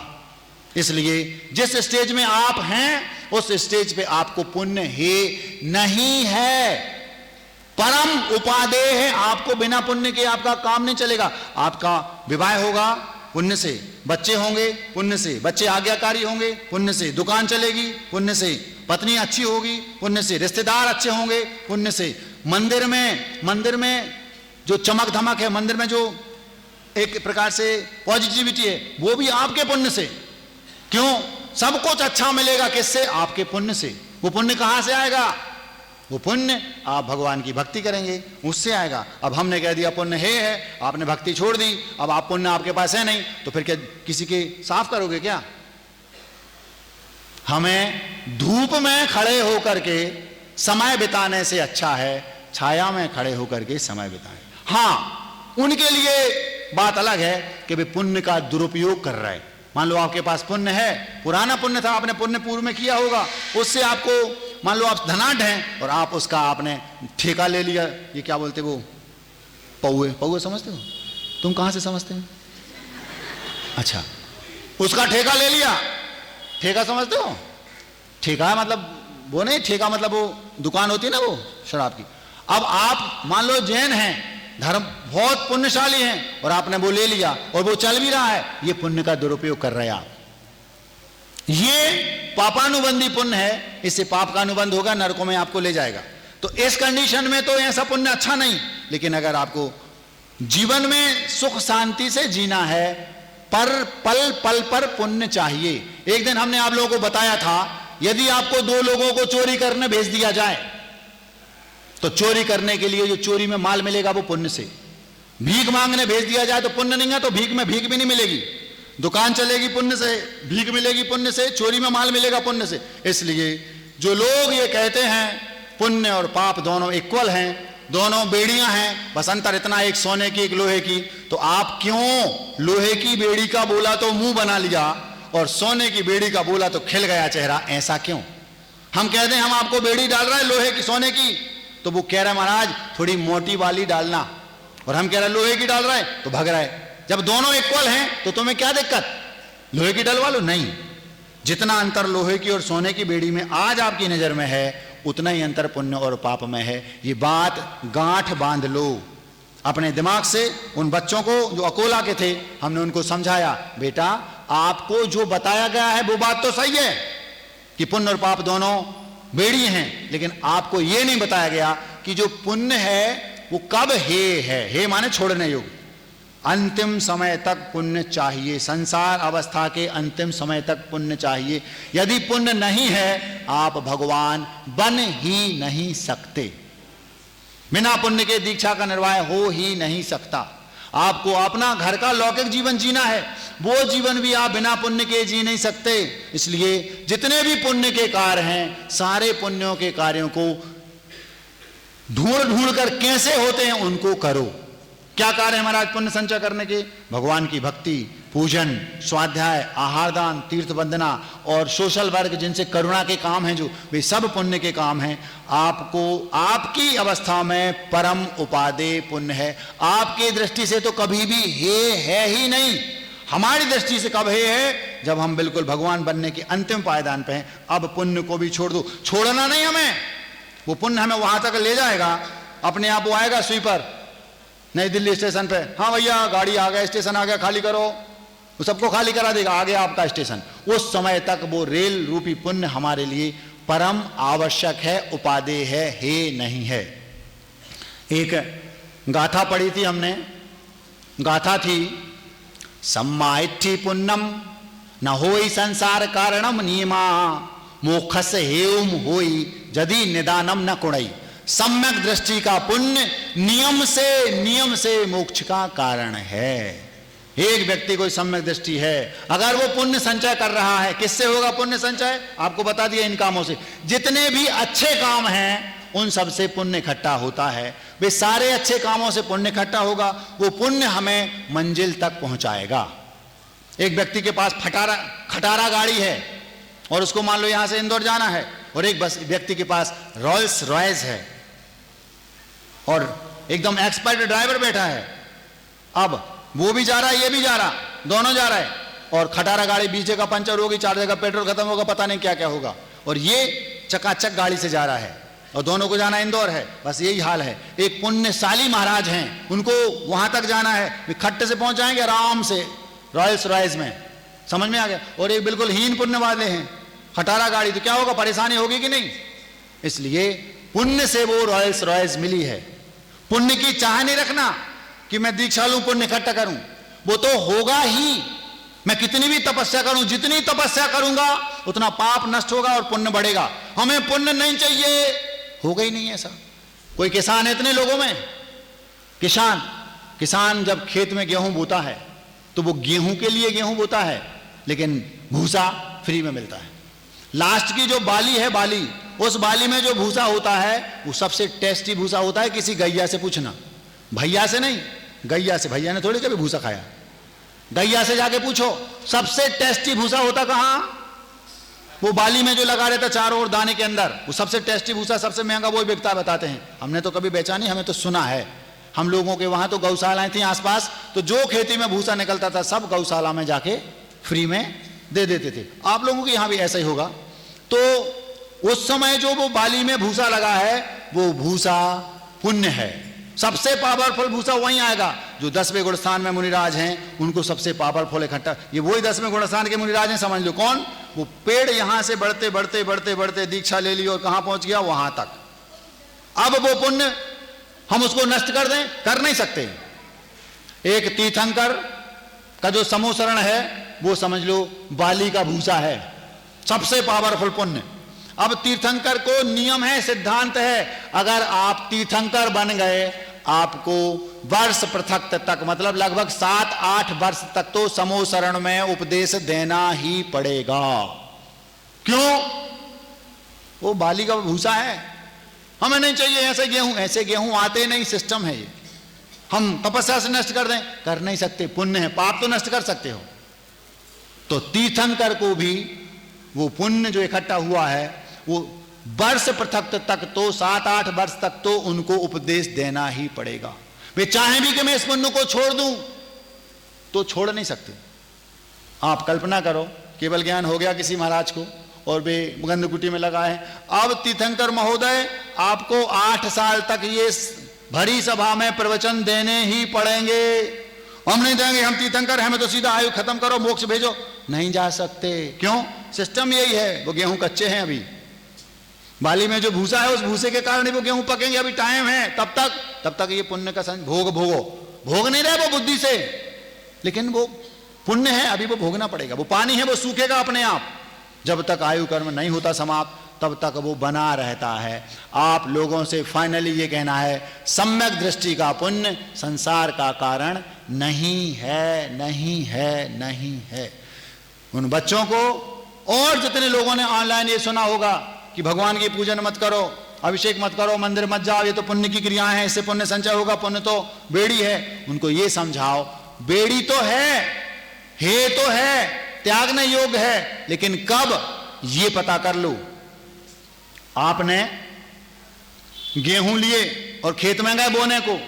इसलिए जिस स्टेज में आप हैं उस स्टेज पे आपको पुण्य है नहीं है, परम उपादेय है। आपको बिना पुण्य के आपका काम नहीं चलेगा। आपका विवाह होगा पुण्य से, बच्चे होंगे पुण्य से, बच्चे आज्ञाकारी होंगे पुण्य से, दुकान चलेगी पुण्य से, पत्नी अच्छी होगी पुण्य से, रिश्तेदार अच्छे होंगे पुण्य से, मंदिर में जो चमक धमक है, मंदिर में जो एक प्रकार से पॉजिटिविटी है, वो भी आपके पुण्य से। क्यों? सब कुछ अच्छा मिलेगा किससे? आपके पुण्य से। वो पुण्य कहां से आएगा? वो पुण्य आप भगवान की भक्ति करेंगे उससे आएगा। अब हमने कह दिया पुण्य है, आपने भक्ति छोड़ दी, अब आप पुण्य आपके पास है नहीं, तो फिर क्या किसी के साफ करोगे क्या? हमें धूप में खड़े होकर के समय बिताने से अच्छा है छाया में खड़े होकर के समय बिताएं। हाँ, उनके लिए बात अलग है कि वे पुण्य का दुरुपयोग कर रहे हैं। मान लो आपके पास पुण्य है, पुराना पुण्य था, आपने पुण्य पूर्व में किया होगा, उससे आपको मान लो आप धनाढ्य हैं और आप उसका आपने ठेका ले लिया। ये क्या बोलते वो पौए समझते हो? तुम कहां से समझते हो? अच्छा, उसका ठेका ले लिया। ठेका समझते हो? ठेका मतलब वो नहीं, ठेका मतलब वो दुकान होती है ना वो शराब की। अब आप मान लो जैन हैं, धर्म बहुत पुण्यशाली हैं और आपने वो ले लिया और वो चल भी रहा है, ये पुण्य का दुरुपयोग कर रहे हैं आप। ये पापानुबंधी पुण्य है, इससे पाप का अनुबंध होगा, नरकों में आपको ले जाएगा। तो इस कंडीशन में तो ऐसा पुण्य अच्छा नहीं। लेकिन अगर आपको जीवन में सुख शांति से जीना है, पर पल पल पर पुण्य चाहिए। एक दिन हमने आप लोगों को बताया था, यदि आपको दो लोगों को चोरी करने भेज दिया जाए तो चोरी करने के लिए जो चोरी में माल मिलेगा वो पुण्य से, भीख मांगने भेज दिया जाए तो पुण्य नहीं है, तो भीख में भीख भी नहीं मिलेगी। दुकान चलेगी पुण्य से, भीख मिलेगी पुण्य से, चोरी में माल मिलेगा पुण्य से। इसलिए जो लोग ये कहते हैं पुण्य और पाप दोनों इक्वल हैं, दोनों बेड़ियां हैं, बस अंतर इतना एक सोने की एक लोहे की, तो आप क्यों लोहे की बेड़ी का बोला तो मुंह बना लिया और सोने की बेड़ी का बोला तो खिल गया चेहरा, ऐसा क्यों? हम कहते हैं हम आपको बेड़ी डाल रहे हैं लोहे की सोने की, तो वो कह रहा है महाराज थोड़ी मोटी वाली डालना, और हम कह रहे हैं लोहे की डाल रहा है तो भाग रहा है। जब दोनों इक्वल हैं तो तुम्हें क्या दिक्कत, लोहे की डलवा लो? नहीं, जितना अंतर लोहे की और सोने की बेड़ी में आज आपकी नजर में है उतना ही अंतर पुण्य और पाप में है। ये बात गांठ बांध लो अपने दिमाग से। उन बच्चों को जो अकोला के थे हमने उनको समझाया, बेटा आपको जो बताया गया है वो बात तो सही है कि पुण्य और पाप दोनों बेड़ी हैं, लेकिन आपको यह नहीं बताया गया कि जो पुण्य है वो कब है माने छोड़ने योग्य। अंतिम समय तक पुण्य चाहिए, संसार अवस्था के अंतिम समय तक पुण्य चाहिए। यदि पुण्य नहीं है आप भगवान बन ही नहीं सकते। बिना पुण्य के दीक्षा का निर्वाह हो ही नहीं सकता। आपको अपना घर का लौकिक जीवन जीना है, वो जीवन भी आप बिना पुण्य के जी नहीं सकते। इसलिए जितने भी पुण्य के कार्य हैं, सारे पुण्यों के कार्यों को ढूंढ कर कैसे होते हैं उनको करो। क्या कार्य है महाराज पुण्य संचय करने के? भगवान की भक्ति, पूजन, स्वाध्याय, आहार दान, तीर्थ वंदना और सोशल वर्क, जिनसे करुणा के काम हैं जो, वे सब पुण्य के काम हैं। आपको आपकी अवस्था में परम उपादेय पुण्य है। आपकी दृष्टि से तो कभी भी है ही नहीं। हमारी दृष्टि से कब है? जब हम बिल्कुल भगवान बनने के अंतिम पायदान पे हैं। अब पुण्य को भी छोड़ दो, छोड़ना नहीं हमें, वो पुण्य हमें वहां तक ले जाएगा। अपने आप वो आएगा स्वीपर नई दिल्ली स्टेशन पे, हाँ भैया गाड़ी आ गया, स्टेशन आ गया, खाली करो, वो सबको खाली करा देगा, आ गया आपका स्टेशन। उस समय तक वो रेल रूपी पुण्य हमारे लिए परम आवश्यक है, उपादेय है, हे नहीं है। एक गाथा पढ़ी थी हमने, गाथा थी सम्माइठी पुण्यम न होई संसार कारणम नियमा मोक्षस हेउम होई यदि निदानम न कुणई। सम्यक दृष्टि का पुण्य नियम से मोक्ष का कारण है। एक व्यक्ति को सम्यक दृष्टि है, अगर वो पुण्य संचय कर रहा है, किससे होगा पुण्य संचय? आपको बता दिया, इन कामों से। जितने भी अच्छे काम हैं उन सब से पुण्य इकट्ठा होता है। वे सारे अच्छे कामों से पुण्य इकट्ठा होगा, वो पुण्य हमें मंजिल तक पहुंचाएगा। एक व्यक्ति के पास खटारा गाड़ी है और उसको मान लो यहां से इंदौर जाना है, और एक बस व्यक्ति के पास रॉल्स रॉयस है और एकदम एक्सपर्ट ड्राइवर बैठा है। अब वो भी जा रहा है, ये भी जा रहा, दोनों जा रहा है, और खटारा गाड़ी 20 जगह पंचर होगी, 4 जगह पेट्रोल खत्म होगा, पता नहीं क्या क्या होगा, और ये चकाचक गाड़ी से जा रहा है और दोनों को जाना इंदौर है। बस यही हाल है। एक पुण्यशाली महाराज हैं, उनको वहां तक जाना है, वे खट्टे से पहुंच जाएंगे आराम से रॉयल्स रॉयस में, समझ में आ गया। और एक बिल्कुल हीन पुण्य वाले हैं, खटारा गाड़ी, तो क्या होगा, परेशानी होगी कि नहीं? इसलिए पुण्य से वो रॉयल्स रॉयस मिली है। पुण्य की चाह नहीं रखना कि मैं दीक्षा लूं पुण्य इकट्ठा करूं, वो तो होगा ही। मैं कितनी भी तपस्या करूं, जितनी तपस्या करूंगा उतना पाप नष्ट होगा और पुण्य बढ़ेगा। हमें पुण्य नहीं चाहिए, होगा ही नहीं ऐसा। कोई किसान है इतने लोगों में, किसान जब खेत में गेहूं बोता है तो वो गेहूं के लिए गेहूं बोता है, लेकिन भूसा फ्री में मिलता है। लास्ट की जो बाली है, बाली, उस बाली में जो भूसा होता है वो सबसे टेस्टी भूसा होता है। किसी गैया से पूछना, भैया से नहीं, गैया से। भैया ने थोड़ी कभी भूसा खाया, गैया से जाके पूछो, सबसे टेस्टी भूसा होता कहां? वो बाली में जो लगा रहता चारों ओर दाने के अंदर, वो सबसे टेस्टी भूसा, सबसे महंगा वो बिकता है, बताते हैं। हमने तो कभी बेचा नहीं, हमें तो सुना है। हम लोगों के वहां तो गौशालाएं थी आसपास, तो जो खेती में भूसा निकलता था सब गौशाला में जाके फ्री में दे देते थे। आप लोगों के यहां भी ऐसा ही होगा। तो उस समय जो वो बाली में भूसा लगा है वो भूसा पुण्य है, सबसे पावरफुल भूसा वहीं आएगा जो 10वें गुण स्थान में मुनिराज हैं, उनको सबसे पावरफुल इकट्ठा। ये वही 10वें गुण स्थान के मुनिराज हैं, समझ लो कौन। वो पेड़ यहां से बढ़ते बढ़ते बढ़ते बढ़ते दीक्षा ले ली और कहां पहुंच गया, वहां तक। अब वो पुण्य हम उसको नष्ट कर दें, कर नहीं सकते। एक तीर्थंकर का जो समोसरण है वो समझ लो बाली का भूसा है, सबसे पावरफुल पुण्य। अब तीर्थंकर को नियम है, सिद्धांत है, अगर आप तीर्थंकर बन गए आपको वर्ष पृथक तक, मतलब लगभग 7-8 वर्ष तक तो समोसरण में उपदेश देना ही पड़ेगा। क्यों? वो बाली का भूसा है, हमें नहीं चाहिए ऐसे गेहूं। ऐसे गेहूं आते नहीं, सिस्टम है ये। हम तपस्या से नष्ट कर दें, कर नहीं सकते, पुण्य है, पाप तो नष्ट कर सकते हो। तो तीर्थंकर को भी वो पुण्य जो इकट्ठा हुआ है वो वर्ष पृथक तक तो 7-8 वर्ष तक तो उनको उपदेश देना ही पड़ेगा। वे चाहें भी कि मैं इस पुण्य को छोड़ दूं तो छोड़ नहीं सकते। आप कल्पना करो, केवल ज्ञान हो गया किसी महाराज को और वे गंधकुटी में लगा है। अब तीर्थंकर महोदय आपको 8 साल तक ये भरी सभा में प्रवचन देने ही पड़ेंगे। हम नहीं देंगे, हम तीर्थंकर हैं, हमें तो सीधा आयु खत्म करो, मोक्ष भेजो। नहीं जा सकते। क्यों? सिस्टम यही है। वो गेहूं कच्चे हैं, अभी बाली में जो भूसा है उस भूसे के कारण वो गेहूं पकेंगे, अभी टाइम है। तब तक ये पुण्य का भोग नहीं रहे वो बुद्धि से, लेकिन वो पुण्य है, अभी वो भोगना पड़ेगा। वो पानी है, वो सूखेगा अपने आप। जब तक आयु कर्म नहीं होता समाप्त तब तक वो बना रहता है। आप लोगों से फाइनली ये कहना है, सम्यक दृष्टि का पुण्य संसार का कारण नहीं है, नहीं है, नहीं है। उन बच्चों को और जितने लोगों ने ऑनलाइन ये सुना होगा कि भगवान की पूजन मत करो, अभिषेक मत करो, मंदिर मत जाओ, ये तो पुण्य की क्रियाएं हैं, इससे पुण्य संचय होगा, पुण्य तो बेड़ी है। उनको ये समझाओ, बेड़ी तो है, हे तो है, त्यागने योग्य है, लेकिन कब ये पता कर लो। आपने गेहूं लिए और खेत में गए बोने को,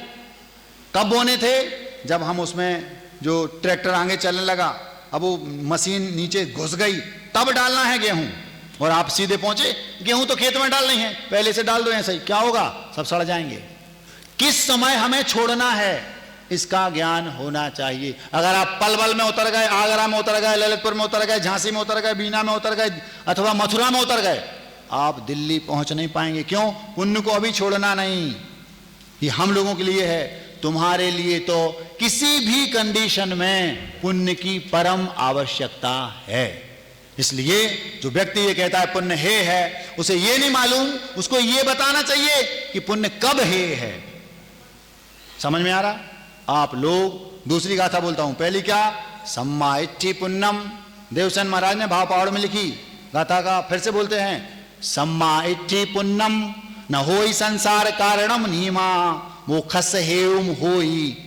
कब बोने थे? जब हम उसमें जो ट्रैक्टर आगे चलने लगा, अब वो मशीन नीचे घुस गई, तब डालना है गेहूं। और आप सीधे पहुंचे, गेहूं तो खेत में डालनी है, पहले से डाल दो ऐसे ही, क्या होगा? सब सड़ जाएंगे। किस समय हमें छोड़ना है इसका ज्ञान होना चाहिए। अगर आप पलवल में उतर गए, आगरा में उतर गए, ललितपुर में उतर गए, झांसी में उतर गए, बीना में उतर गए अथवा मथुरा में उतर गए, आप दिल्ली पहुंच नहीं पाएंगे। क्यों? पुण्य को अभी छोड़ना नहीं। ये हम लोगों के लिए है, तुम्हारे लिए तो किसी भी कंडीशन में पुण्य की परम आवश्यकता है। इसलिए जो व्यक्ति ये कहता है पुण्य है, उसे ये नहीं मालूम, उसको ये बताना चाहिए कि पुण्य कब है। समझ में आ रहा? आप लोग, दूसरी गाथा बोलता हूं, पहली क्या? सम्मा इट्ठी पुण्यम, देवसेन महाराज ने भाव पहाड़ में लिखी गाथा का, फिर से बोलते हैं, सम्मा इट्ठी पुण्यम न होई संसार कारणम नीमा मोक्षस हेउम होई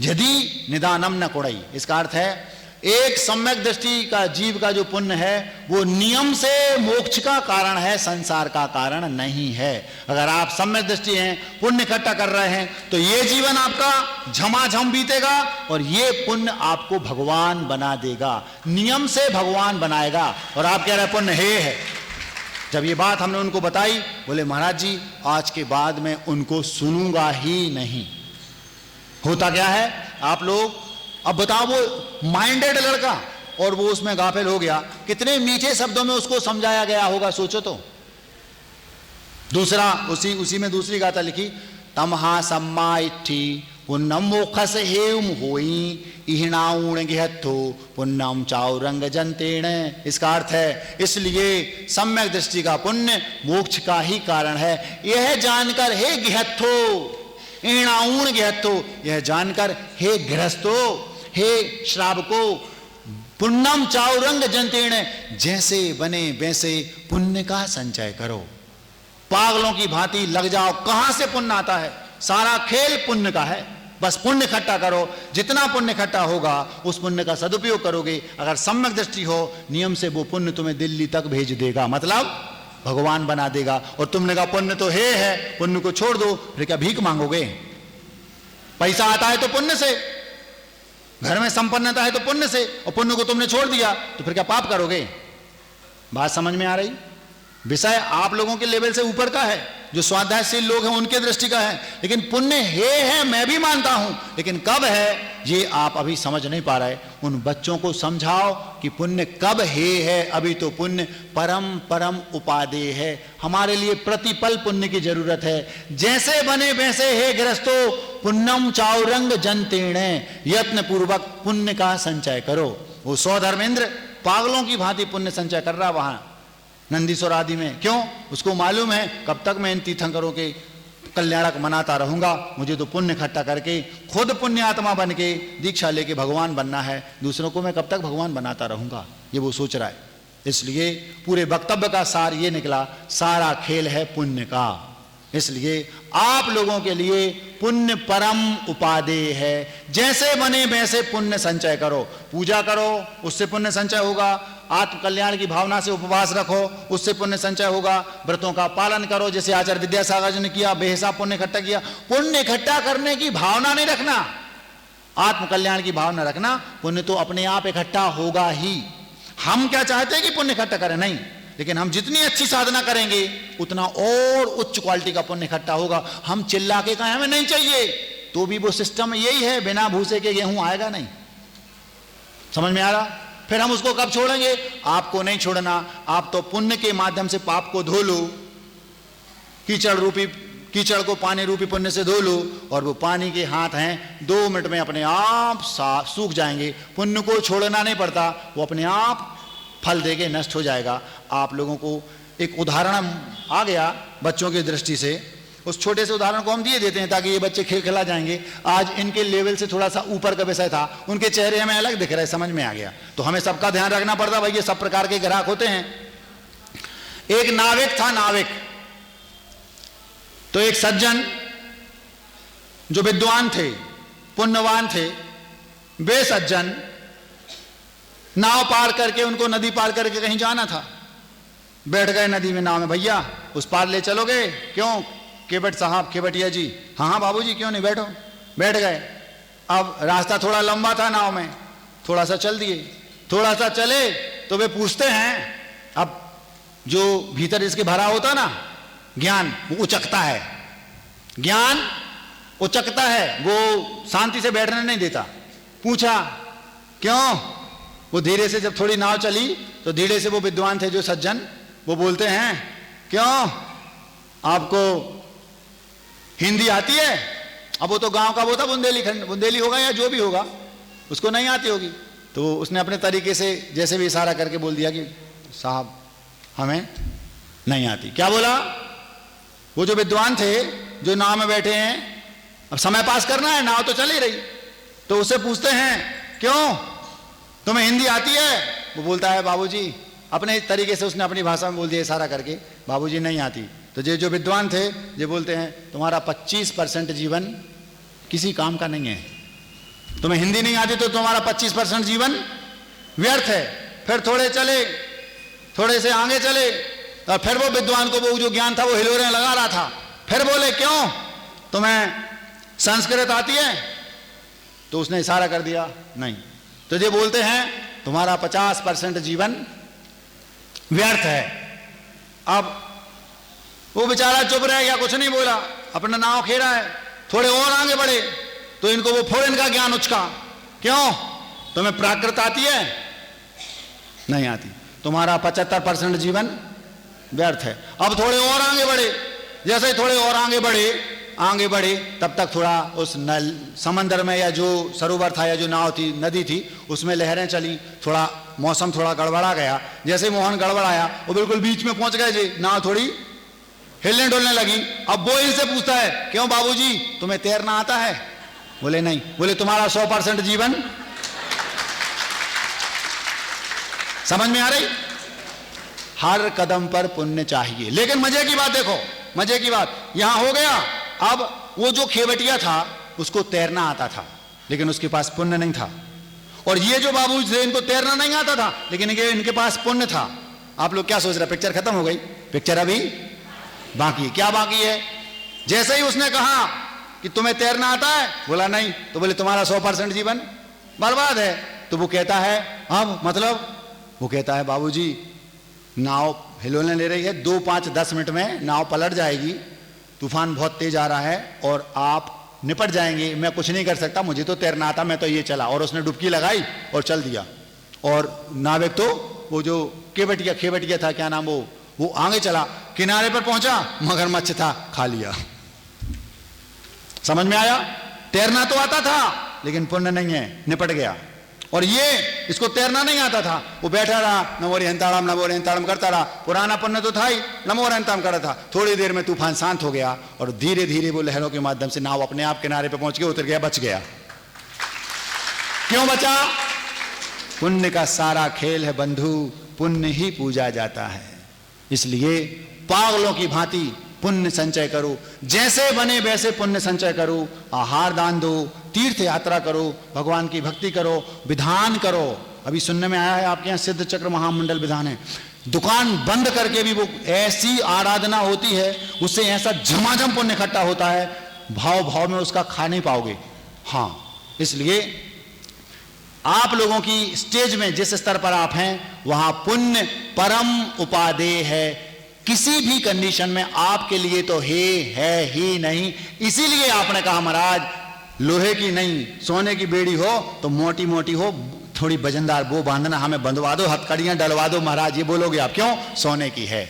यदि निदानम न कुड़ई। इसका अर्थ है, एक सम्यक दृष्टि का जीव का जो पुण्य है वो नियम से मोक्ष का कारण है, संसार का कारण नहीं है। अगर आप सम्यक दृष्टि हैं, पुण्य इकट्ठा कर रहे हैं, तो ये जीवन आपका झमाझम बीतेगा और ये पुण्य आपको भगवान बना देगा, नियम से भगवान बनाएगा। और आप कह रहे पुण्य है। जब ये बात हमने उनको बताई, बोले महाराज जी आज के बाद मैं उनको सुनूंगा ही नहीं। होता क्या है, आप लोग अब बताओ, वो माइंडेड लड़का और वो उसमें गाफिल हो गया, कितने मीठे शब्दों में उसको समझाया गया होगा, सोचो तो। दूसरा उसी में दूसरी गाथा लिखी, तमहा सम्मा इट्ठी पुण्यम मोक्षस हेउम होई इहनाउण गेहथो पुण्यम चाउरंग जनतेण। इसका अर्थ है, इसलिए सम्यक दृष्टि का पुण्य मोक्ष का ही कारण है। यह जानकर हे गेहथो, इहनाउण गेहथो, यह जानकर हे गृहस्थो, हे श्रावको, पुण्यम चाउरंग जनतेण, जैसे बने वैसे पुण्य का संचय करो। पागलों की भांति लग जाओ। कहां से पुण्य आता है? सारा खेल पुण्य का है। बस पुण्य इकट्ठा करो, जितना पुण्य इकट्ठा होगा उस पुण्य का सदुपयोग करोगे। अगर सम्यक दृष्टि हो, नियम से वो पुण्य तुम्हें दिल्ली तक भेज देगा, मतलब भगवान बना देगा। और तुमने कहा पुण्य तो है, पुण्य को छोड़ दो, फिर क्या भीख मांगोगे? पैसा आता है तो पुण्य से, घर में संपन्नता है तो पुण्य से, और पुण्य को तुमने छोड़ दिया तो फिर क्या पाप करोगे? बात समझ में आ रही? विषय आप लोगों के लेवल से ऊपर का है, जो स्वाध्यायशील लोग हैं उनके दृष्टि का है, लेकिन पुण्य है मैं भी मानता हूं, लेकिन कब है ये आप अभी समझ नहीं पा रहे। उन बच्चों को समझाओ कि पुण्य कब है। अभी तो पुण्य परम परम उपादेय है, हमारे लिए प्रतिपल पुण्य की जरूरत है। जैसे बने वैसे है गृहस्थो पुण्यम चाउरंग जनतेण, यत्न पूर्वक पुण्य का संचय करो। वो सौधर्मेंद्र पागलों की भांति पुण्य संचय कर रहा वहां नंदीश्वर आदि में। क्यों? उसको मालूम है कब तक मैं इन तीर्थंकरों के कल्याणक मनाता रहूंगा, मुझे तो पुण्य इकट्ठा करके खुद पुण्यात्मा बन के दीक्षा लेके भगवान बनना है, दूसरों को मैं कब तक भगवान बनाता रहूंगा, ये वो सोच रहा है। इसलिए पूरे वक्तव्य का सार ये निकला, सारा खेल है पुण्य का। इसलिए आप लोगों के लिए पुण्य परम उपादेय है। जैसे बने वैसे पुण्य संचय करो, पूजा करो उससे पुण्य संचय होगा, आत्म कल्याण की भावना से उपवास रखो उससे पुण्य संचय होगा, व्रतों का पालन करो जैसे आचार्य विद्यासागर जी ने किया, बेहिसाब पुण्य इकट्ठा किया। पुण्य इकट्ठा करने की भावना नहीं रखना, आत्म कल्याण की भावना रखना, पुण्य तो अपने आप इकट्ठा होगा ही। हम क्या चाहते हैं कि पुण्य इकट्ठा करें? नहीं, लेकिन हम जितनी अच्छी साधना करेंगे उतना और उच्च क्वालिटी का पुण्य इकट्ठा होगा। हम चिल्ला के कहें हमें नहीं चाहिए, तो भी वो सिस्टम यही है, बिना भूसे के गेहूं आएगा नहीं। समझ में आ रहा? फिर हम उसको कब छोड़ेंगे? आपको नहीं छोड़ना, आप तो पुण्य के माध्यम से पाप को धो लो, कीचड़ को पानी रूपी पुण्य से धो लो, और वो पानी के हाथ हैं 2 मिनट में अपने आप साफ सूख जाएंगे। पुण्य को छोड़ना नहीं पड़ता, वो अपने आप फल देके नष्ट हो जाएगा। आप लोगों को एक उदाहरण आ गया बच्चों की दृष्टि से, उस छोटे से उदाहरण को हम दिए देते हैं ताकि ये बच्चे खिलखिला जाएंगे। आज इनके लेवल से थोड़ा सा ऊपर का विषय था, उनके चेहरे हमें अलग दिख रहे, समझ में आ गया। तो हमें सबका ध्यान रखना पड़ता, भाई ये सब प्रकार के ग्राहक होते हैं। एक नाविक था, नाविक तो एक सज्जन जो विद्वान थे, पुण्यवान थे, वे सज्जन नाव पार करके, उनको नदी पार करके कहीं जाना था। बैठ गए नदी में नाव में, भैया उस पार ले चलोगे? क्यों केवट साहब, केवटिया जी? हाँ हाँ बाबूजी, क्यों नहीं, बैठो। बैठ गए। अब रास्ता थोड़ा लंबा था, नाव में थोड़ा सा चल दिए। थोड़ा सा चले तो वे पूछते हैं, अब जो भीतर इसके भरा होता ना ज्ञान, वो उचकता है, ज्ञान उचकता है, वो शांति से बैठने नहीं देता। पूछा क्यों? वो धीरे से, जब थोड़ी नाव चली तो धीरे से वो विद्वान थे जो सज्जन, वो बोलते हैं क्यों आपको हिंदी आती है? अब वो तो गांव का वो था, बुंदेली होगा या जो भी होगा, उसको नहीं आती होगी। तो उसने अपने तरीके से जैसे भी इशारा करके बोल दिया कि साहब हमें नहीं आती। क्या बोला? वो जो विद्वान थे जो नाव में बैठे हैं, अब समय पास करना है, नाव तो चल ही रही, तो उससे पूछते हैं क्यों तुम्हें हिंदी आती है? वो बोलता है बाबूजी, अपने तरीके से उसने अपनी भाषा में बोल दिया इशारा करके, बाबूजी नहीं आती। तो ये जो विद्वान थे ये बोलते हैं तुम्हारा 25% जीवन किसी काम का नहीं है, तुम्हें हिंदी नहीं आती तो तुम्हारा 25% जीवन व्यर्थ है। फिर थोड़े चले, थोड़े से आगे चले, और फिर वो विद्वान को वो जो ज्ञान था वो हिलोरें लगा रहा था। फिर बोले क्यों तुम्हें संस्कृत आती है? तो उसने इशारा कर दिया नहीं। तो ये बोलते हैं तुम्हारा 50% जीवन व्यर्थ है। अब वो बेचारा चुप रह गया, कुछ नहीं बोला, अपना नाव खेरा है। थोड़े और आगे बढ़े तो इनको वो फौरन का ज्ञान उचका, क्यों तुम्हें प्राकृत आती है? नहीं आती, तुम्हारा 75% जीवन व्यर्थ है। अब थोड़े और आगे बढ़े, जैसे ही थोड़े और आगे बढ़े तब तक थोड़ा उस नल समंदर में या जो सरोवर था या जो नाव थी, नदी थी, उसमें लहरें चली, थोड़ा मौसम थोड़ा गड़बड़ा गया। जैसे मोहन गड़बड़ाया वो बिल्कुल बीच में पहुंच गए जी, नाव थोड़ी हिलने डुलने लगी। अब वो इनसे पूछता है क्यों बाबूजी तुम्हें तैरना आता है? बोले नहीं। बोले तुम्हारा 100% जीवन। समझ में आ रही? हर कदम पर पुण्य चाहिए। लेकिन मजे की बात देखो, मजे की बात यहां हो गया। अब वो जो खेवटिया था उसको तैरना आता था, लेकिन उसके पास पुण्य नहीं था। और ये जो बाबू थे इनको तैरना नहीं आता था, लेकिन इनके पास पुण्य था। आप लोग क्या सोच रहे? पिक्चर खत्म हो गई? पिक्चर अभी बाकी। क्या बाकी है? जैसे ही उसने कहा कि तुम्हें तैरना आता है, बोला नहीं, तो बोले तुम्हारा 100% जीवन बर्बाद है। तो वो कहता है अब मतलब, वो कहता है बाबूजी नाव हिलोने ले रही है, 2, 5, 10 मिनट में नाव पलट जाएगी, तूफान बहुत तेज आ रहा है और आप निपट जाएंगे, मैं कुछ नहीं कर सकता, मुझे तो तैरना आता, मैं तो ये चला। और उसने डुबकी लगाई और चल दिया। और नाविक तो वो जो खेवटिया था, क्या नाम, वो आगे चला, किनारे पर पहुंचा, मगरमच्छ था, खा लिया। समझ में आया? तैरना तो आता था लेकिन पुण्य नहीं है, निपट गया। और ये इसको तैरना नहीं आता था, वो बैठा रहा, नमोरियंताड़म करता रहा, पुराना पुण्य तो था ही, नमोरियंताड़म कर रहा था। थोड़ी देर में तूफान शांत हो गया और धीरे धीरे वो लहरों के माध्यम से नाव अपने आप किनारे पे पहुंच गया, उतर गया, बच गया। क्यों बचा? पुण्य का सारा खेल है बंधु, पुण्य ही पूजा जाता है। इसलिए पागलों की भांति पुण्य संचय करो, जैसे बने वैसे पुण्य संचय करो, आहार दान दो, तीर्थ यात्रा करो, भगवान की भक्ति करो, विधान करो। अभी सुनने में आया है आपके यहाँ सिद्ध चक्र महामंडल विधान है, दुकान बंद करके भी वो ऐसी आराधना होती है, उससे ऐसा झमाझम पुण्य इकट्ठा होता है, भाव भाव में उसका खा नहीं पाओगे। हाँ, इसलिए आप लोगों की स्टेज में जिस स्तर पर आप हैं वहां पुण्य परम उपादेय है। किसी भी कंडीशन में आपके लिए तो है ही नहीं। इसीलिए आपने कहा महाराज लोहे की नहीं सोने की बेड़ी हो तो मोटी मोटी हो, थोड़ी वजनदार वो बांधना, हमें बंधवा दो, हथकड़ियां डलवा दो महाराज, ये बोलोगे आप, क्यों? सोने की है।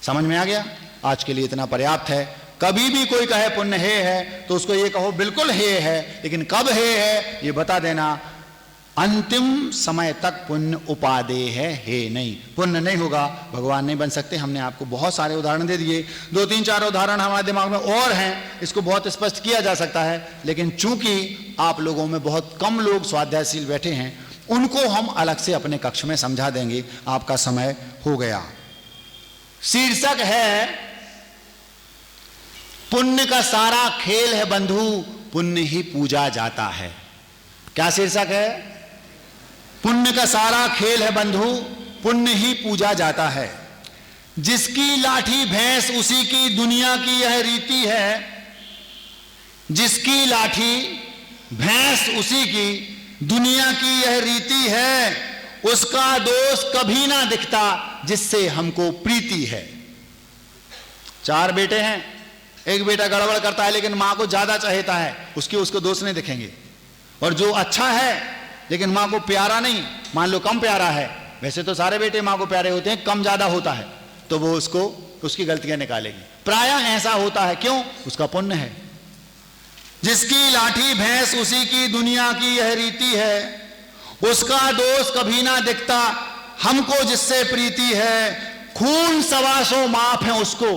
समझ में आ गया? आज के लिए इतना पर्याप्त है। कभी भी कोई कहे पुण्य है तो उसको ये कहो बिल्कुल है, लेकिन कब है ये बता देना। अंतिम समय तक पुण्य उपादेय है नहीं, पुण्य नहीं होगा भगवान नहीं बन सकते। हमने आपको बहुत सारे उदाहरण दे दिए, 2, 3, 4 उदाहरण हमारे दिमाग में और हैं, इसको बहुत स्पष्ट किया जा सकता है, लेकिन चूंकि आप लोगों में बहुत कम लोग स्वाध्यायशील बैठे हैं, उनको हम अलग से अपने कक्ष में समझा देंगे। आपका समय हो गया। शीर्षक है पुण्य का सारा खेल है बंधु, पुण्य ही पूजा जाता है। क्या शीर्षक है? पुण्य का सारा खेल है बंधु, पुण्य ही पूजा जाता है। जिसकी लाठी भैंस उसी की दुनिया की यह रीति है, जिसकी लाठी भैंस उसी की दुनिया की यह रीति है, उसका दोष कभी ना दिखता जिससे हमको प्रीति है। 4 बेटे हैं, एक बेटा गड़बड़ करता है लेकिन मां को ज्यादा चाहता है, उसको दोष नहीं दिखेंगे। और जो अच्छा है लेकिन मां को प्यारा नहीं, मान लो कम प्यारा है, वैसे तो सारे बेटे मां को प्यारे होते हैं, कम ज्यादा होता है तो वो उसकी गलतियां निकालेगी। प्रायः ऐसा होता है, क्यों? उसका पुण्य है। जिसकी लाठी भैंस उसी की दुनिया की यह रीति है, उसका दोष कभी ना दिखता हमको जिससे प्रीति है। खून 125 माफ है उसको,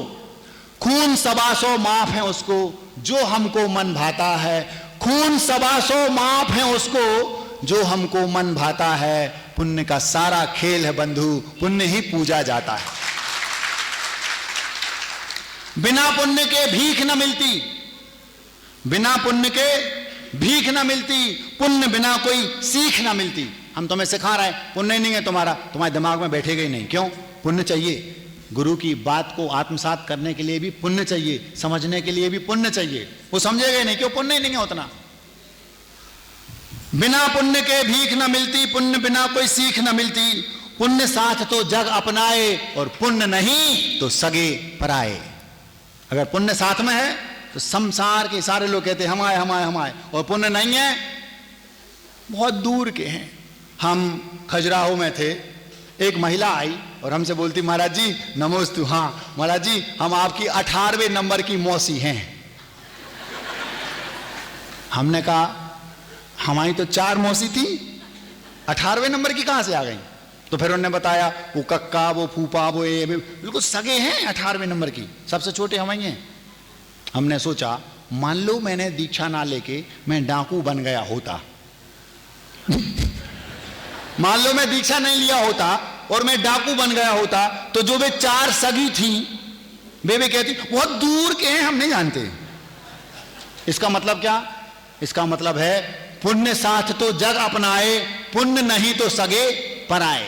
खून 125 माफ है उसको जो हमको मन भाता है। खून 125 माफ है उसको जो हमको मन भाता है। पुण्य का सारा खेल है बंधु, पुण्य ही पूजा जाता है। बिना पुण्य के भीख न मिलती, बिना पुण्य के भीख न मिलती, पुण्य बिना कोई सीख न मिलती। हम तुम्हें सिखा रहे हैं, पुण्य नहीं है तुम्हारा, तुम्हारे दिमाग में बैठेगा ही नहीं। क्यों? पुण्य चाहिए। गुरु की बात को आत्मसात करने के लिए भी पुण्य चाहिए, समझने के लिए भी पुण्य चाहिए। वो समझेगा ही नहीं, क्यों? पुण्य ही नहीं है उतना। बिना पुण्य के भीख न मिलती, पुण्य बिना कोई सीख न मिलती। पुण्य साथ तो जग अपनाए और पुण्य नहीं तो सगे पराए। अगर पुण्य साथ में है तो संसार के सारे लोग कहते हैं हम आए हम आए हम आए, और पुण्य नहीं है बहुत दूर के हैं। हम खजुराहो में थे, एक महिला आई और हमसे बोलती महाराज जी नमोस्तु। हाँ महाराज जी हम आपकी 18वें नंबर की मौसी हैं। हमने कहा हमारी तो 4 मौसी थी, 18वें नंबर की कहां से आ गई? तो फिर उन्होंने बताया वो कक्का वो फूफा वो ये बिल्कुल सगे हैं 18वें नंबर की, सबसे छोटे हम ही हैं। हमने सोचा मान लो मैंने दीक्षा ना लेके मैं डाकू बन गया होता मान लो मैं दीक्षा नहीं लिया होता और मैं डाकू बन गया होता, तो जो वे 4 सगी थी वे कहती बहुत दूर के हैं हम नहीं जानते। इसका मतलब क्या? इसका मतलब है पुण्य साथ तो जग अपनाए, पुण्य नहीं तो सगे पराए।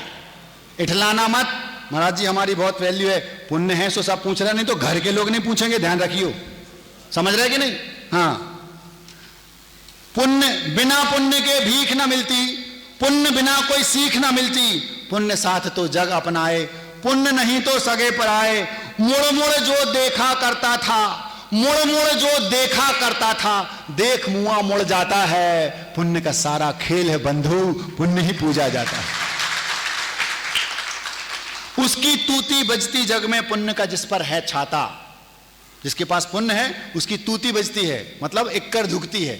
इठलाना मत, महाराज जी हमारी बहुत वैल्यू है, पुण्य है सो सब पूछ रहे, नहीं तो घर के लोग नहीं पूछेंगे, ध्यान रखियो। समझ रहे कि नहीं? हाँ, पुण्य बिना पुण्य के भीख न मिलती, पुण्य बिना कोई सीख न मिलती। पुण्य साथ तो जग अपनाए, पुण्य नहीं तो सगे पराए। मुड़ मुड़ जो देखा करता था, मुड़ मुड़ जो देखा करता था, देख मुआ मुड़ जाता है। पुण्य का सारा खेल है बंधु, पुण्य ही पूजा जाता है। उसकी तूती बजती जग में पुण्य का जिस पर है छाता। जिसके पास पुण्य है उसकी तूती बजती है, मतलब इक्कर झुकती है।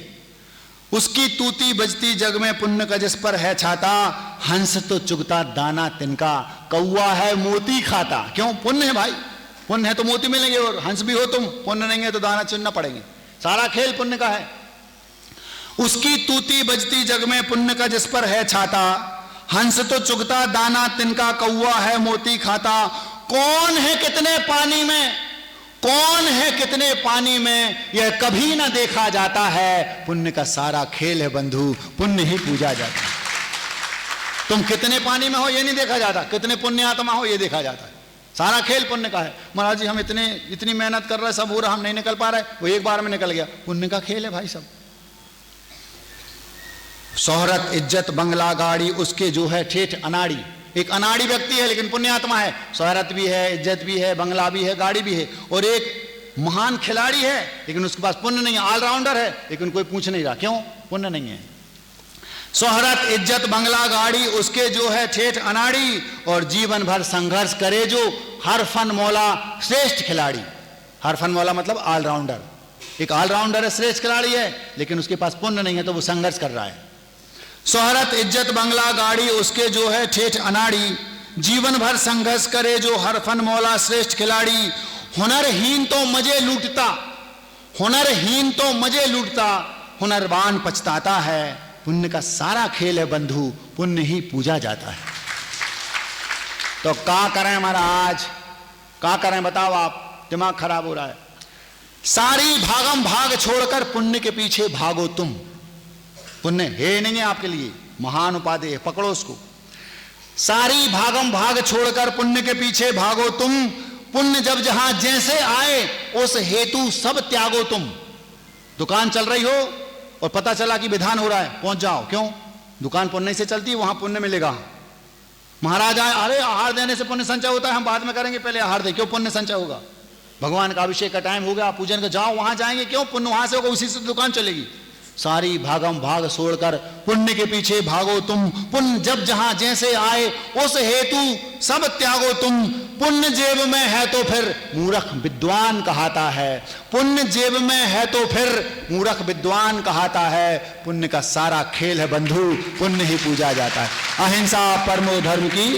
उसकी तूती बजती जग में पुण्य का जिस पर है छाता। हंस तो चुगता दाना तिनका, कौवा है मोती खाता। क्यों? पुण्य है भाई, पुण्य है तो मोती मिलेंगे, और हंस भी हो तुम, पुण्य नहीं है तो दाना चुनना पड़ेंगे। सारा खेल पुण्य का है। उसकी तूती बजती जग में पुण्य का जिस पर है छाता। हंस तो चुगता दाना तिनका, कौवा है मोती खाता। कौन है कितने पानी में, कौन है कितने पानी में, यह कभी ना देखा जाता है। पुण्य का सारा खेल है बंधु, पुण्य ही पूजा जाता है। तुम कितने पानी में हो यह नहीं देखा जाता, कितने पुण्य आत्मा हो यह देखा जाता है। सारा खेल पुण्य का है। महाराज जी हम इतनी मेहनत कर रहे हैं, सब हो रहा, हम नहीं निकल पा रहे, वो एक बार में निकल गया। पुण्य का खेल है भाई सब। शोहरत इज्जत बंगला गाड़ी उसके जो है ठेठ अनाड़ी। एक अनाड़ी व्यक्ति है लेकिन पुण्यात्मा है, शोहरत भी है, इज्जत भी है, बंगला भी है, गाड़ी भी है। और एक महान खिलाड़ी है लेकिन उसके पास पुण्य नहीं है, ऑलराउंडर है लेकिन कोई पूछ नहीं रहा, क्यों? पुण्य नहीं है। शोहरत इज्जत बंगला गाड़ी उसके जो है ठेठ अनाड़ी, और जीवन भर संघर्ष करे जो हर फन मौला श्रेष्ठ खिलाड़ी। हर फन मौला मतलब ऑलराउंडर। एक ऑलराउंडर है, श्रेष्ठ खिलाड़ी है, लेकिन उसके पास पुण्य नहीं है तो वो संघर्ष कर रहा है। शोहरत इज्जत बंगला गाड़ी उसके जो है ठेठ अनाड़ी, जीवन भर संघर्ष करे जो हर फन मौला श्रेष्ठ खिलाड़ी। हुनरहीन तो मजे लूटता, हुनरहीन तो मजे लूटता, हुनरवान पछताता है। पुण्य का सारा खेल है बंधु, पुण्य ही पूजा जाता है। तो क्या करें महाराज, क्या करें बताओ आप, दिमाग खराब हो रहा है। सारी भागम भाग छोड़कर पुण्य के पीछे भागो तुम। पुण्य है नहीं है आपके लिए, महान उपाधि है, पकड़ो उसको। सारी भागम भाग छोड़कर पुण्य के पीछे भागो तुम। पुण्य जब जहां जैसे आए उस हेतु सब त्यागो तुम। दुकान चल रही हो और पता चला कि विधान हो रहा है, पहुंच जाओ। क्यों? दुकान पुण्य से चलती है, वहां पुण्य मिलेगा। महाराज आए, अरे आहार देने से पुण्य संचय होता है, हम बाद में करेंगे, पहले आहार दे। क्यों पुण्य संचय होगा? भगवान का अभिषेक का टाइम हो गया, पूजन का, जाओ वहां जाएंगे, क्यों? पुण्य वहां से होगा, उसी से दुकान चलेगी। सारी भागम भाग छोड़कर पुण्य के पीछे भागो तुम। पुण्य जब जहां जैसे आए उस हेतु सब त्यागो तुम। पुण्य जेब में है तो फिर मूर्ख विद्वान कहाता है। पुण्य जेब में है तो फिर मूर्ख विद्वान कहाता है। पुण्य का सारा खेल है बंधु, पुण्य ही पूजा जाता है। अहिंसा परमो धर्म की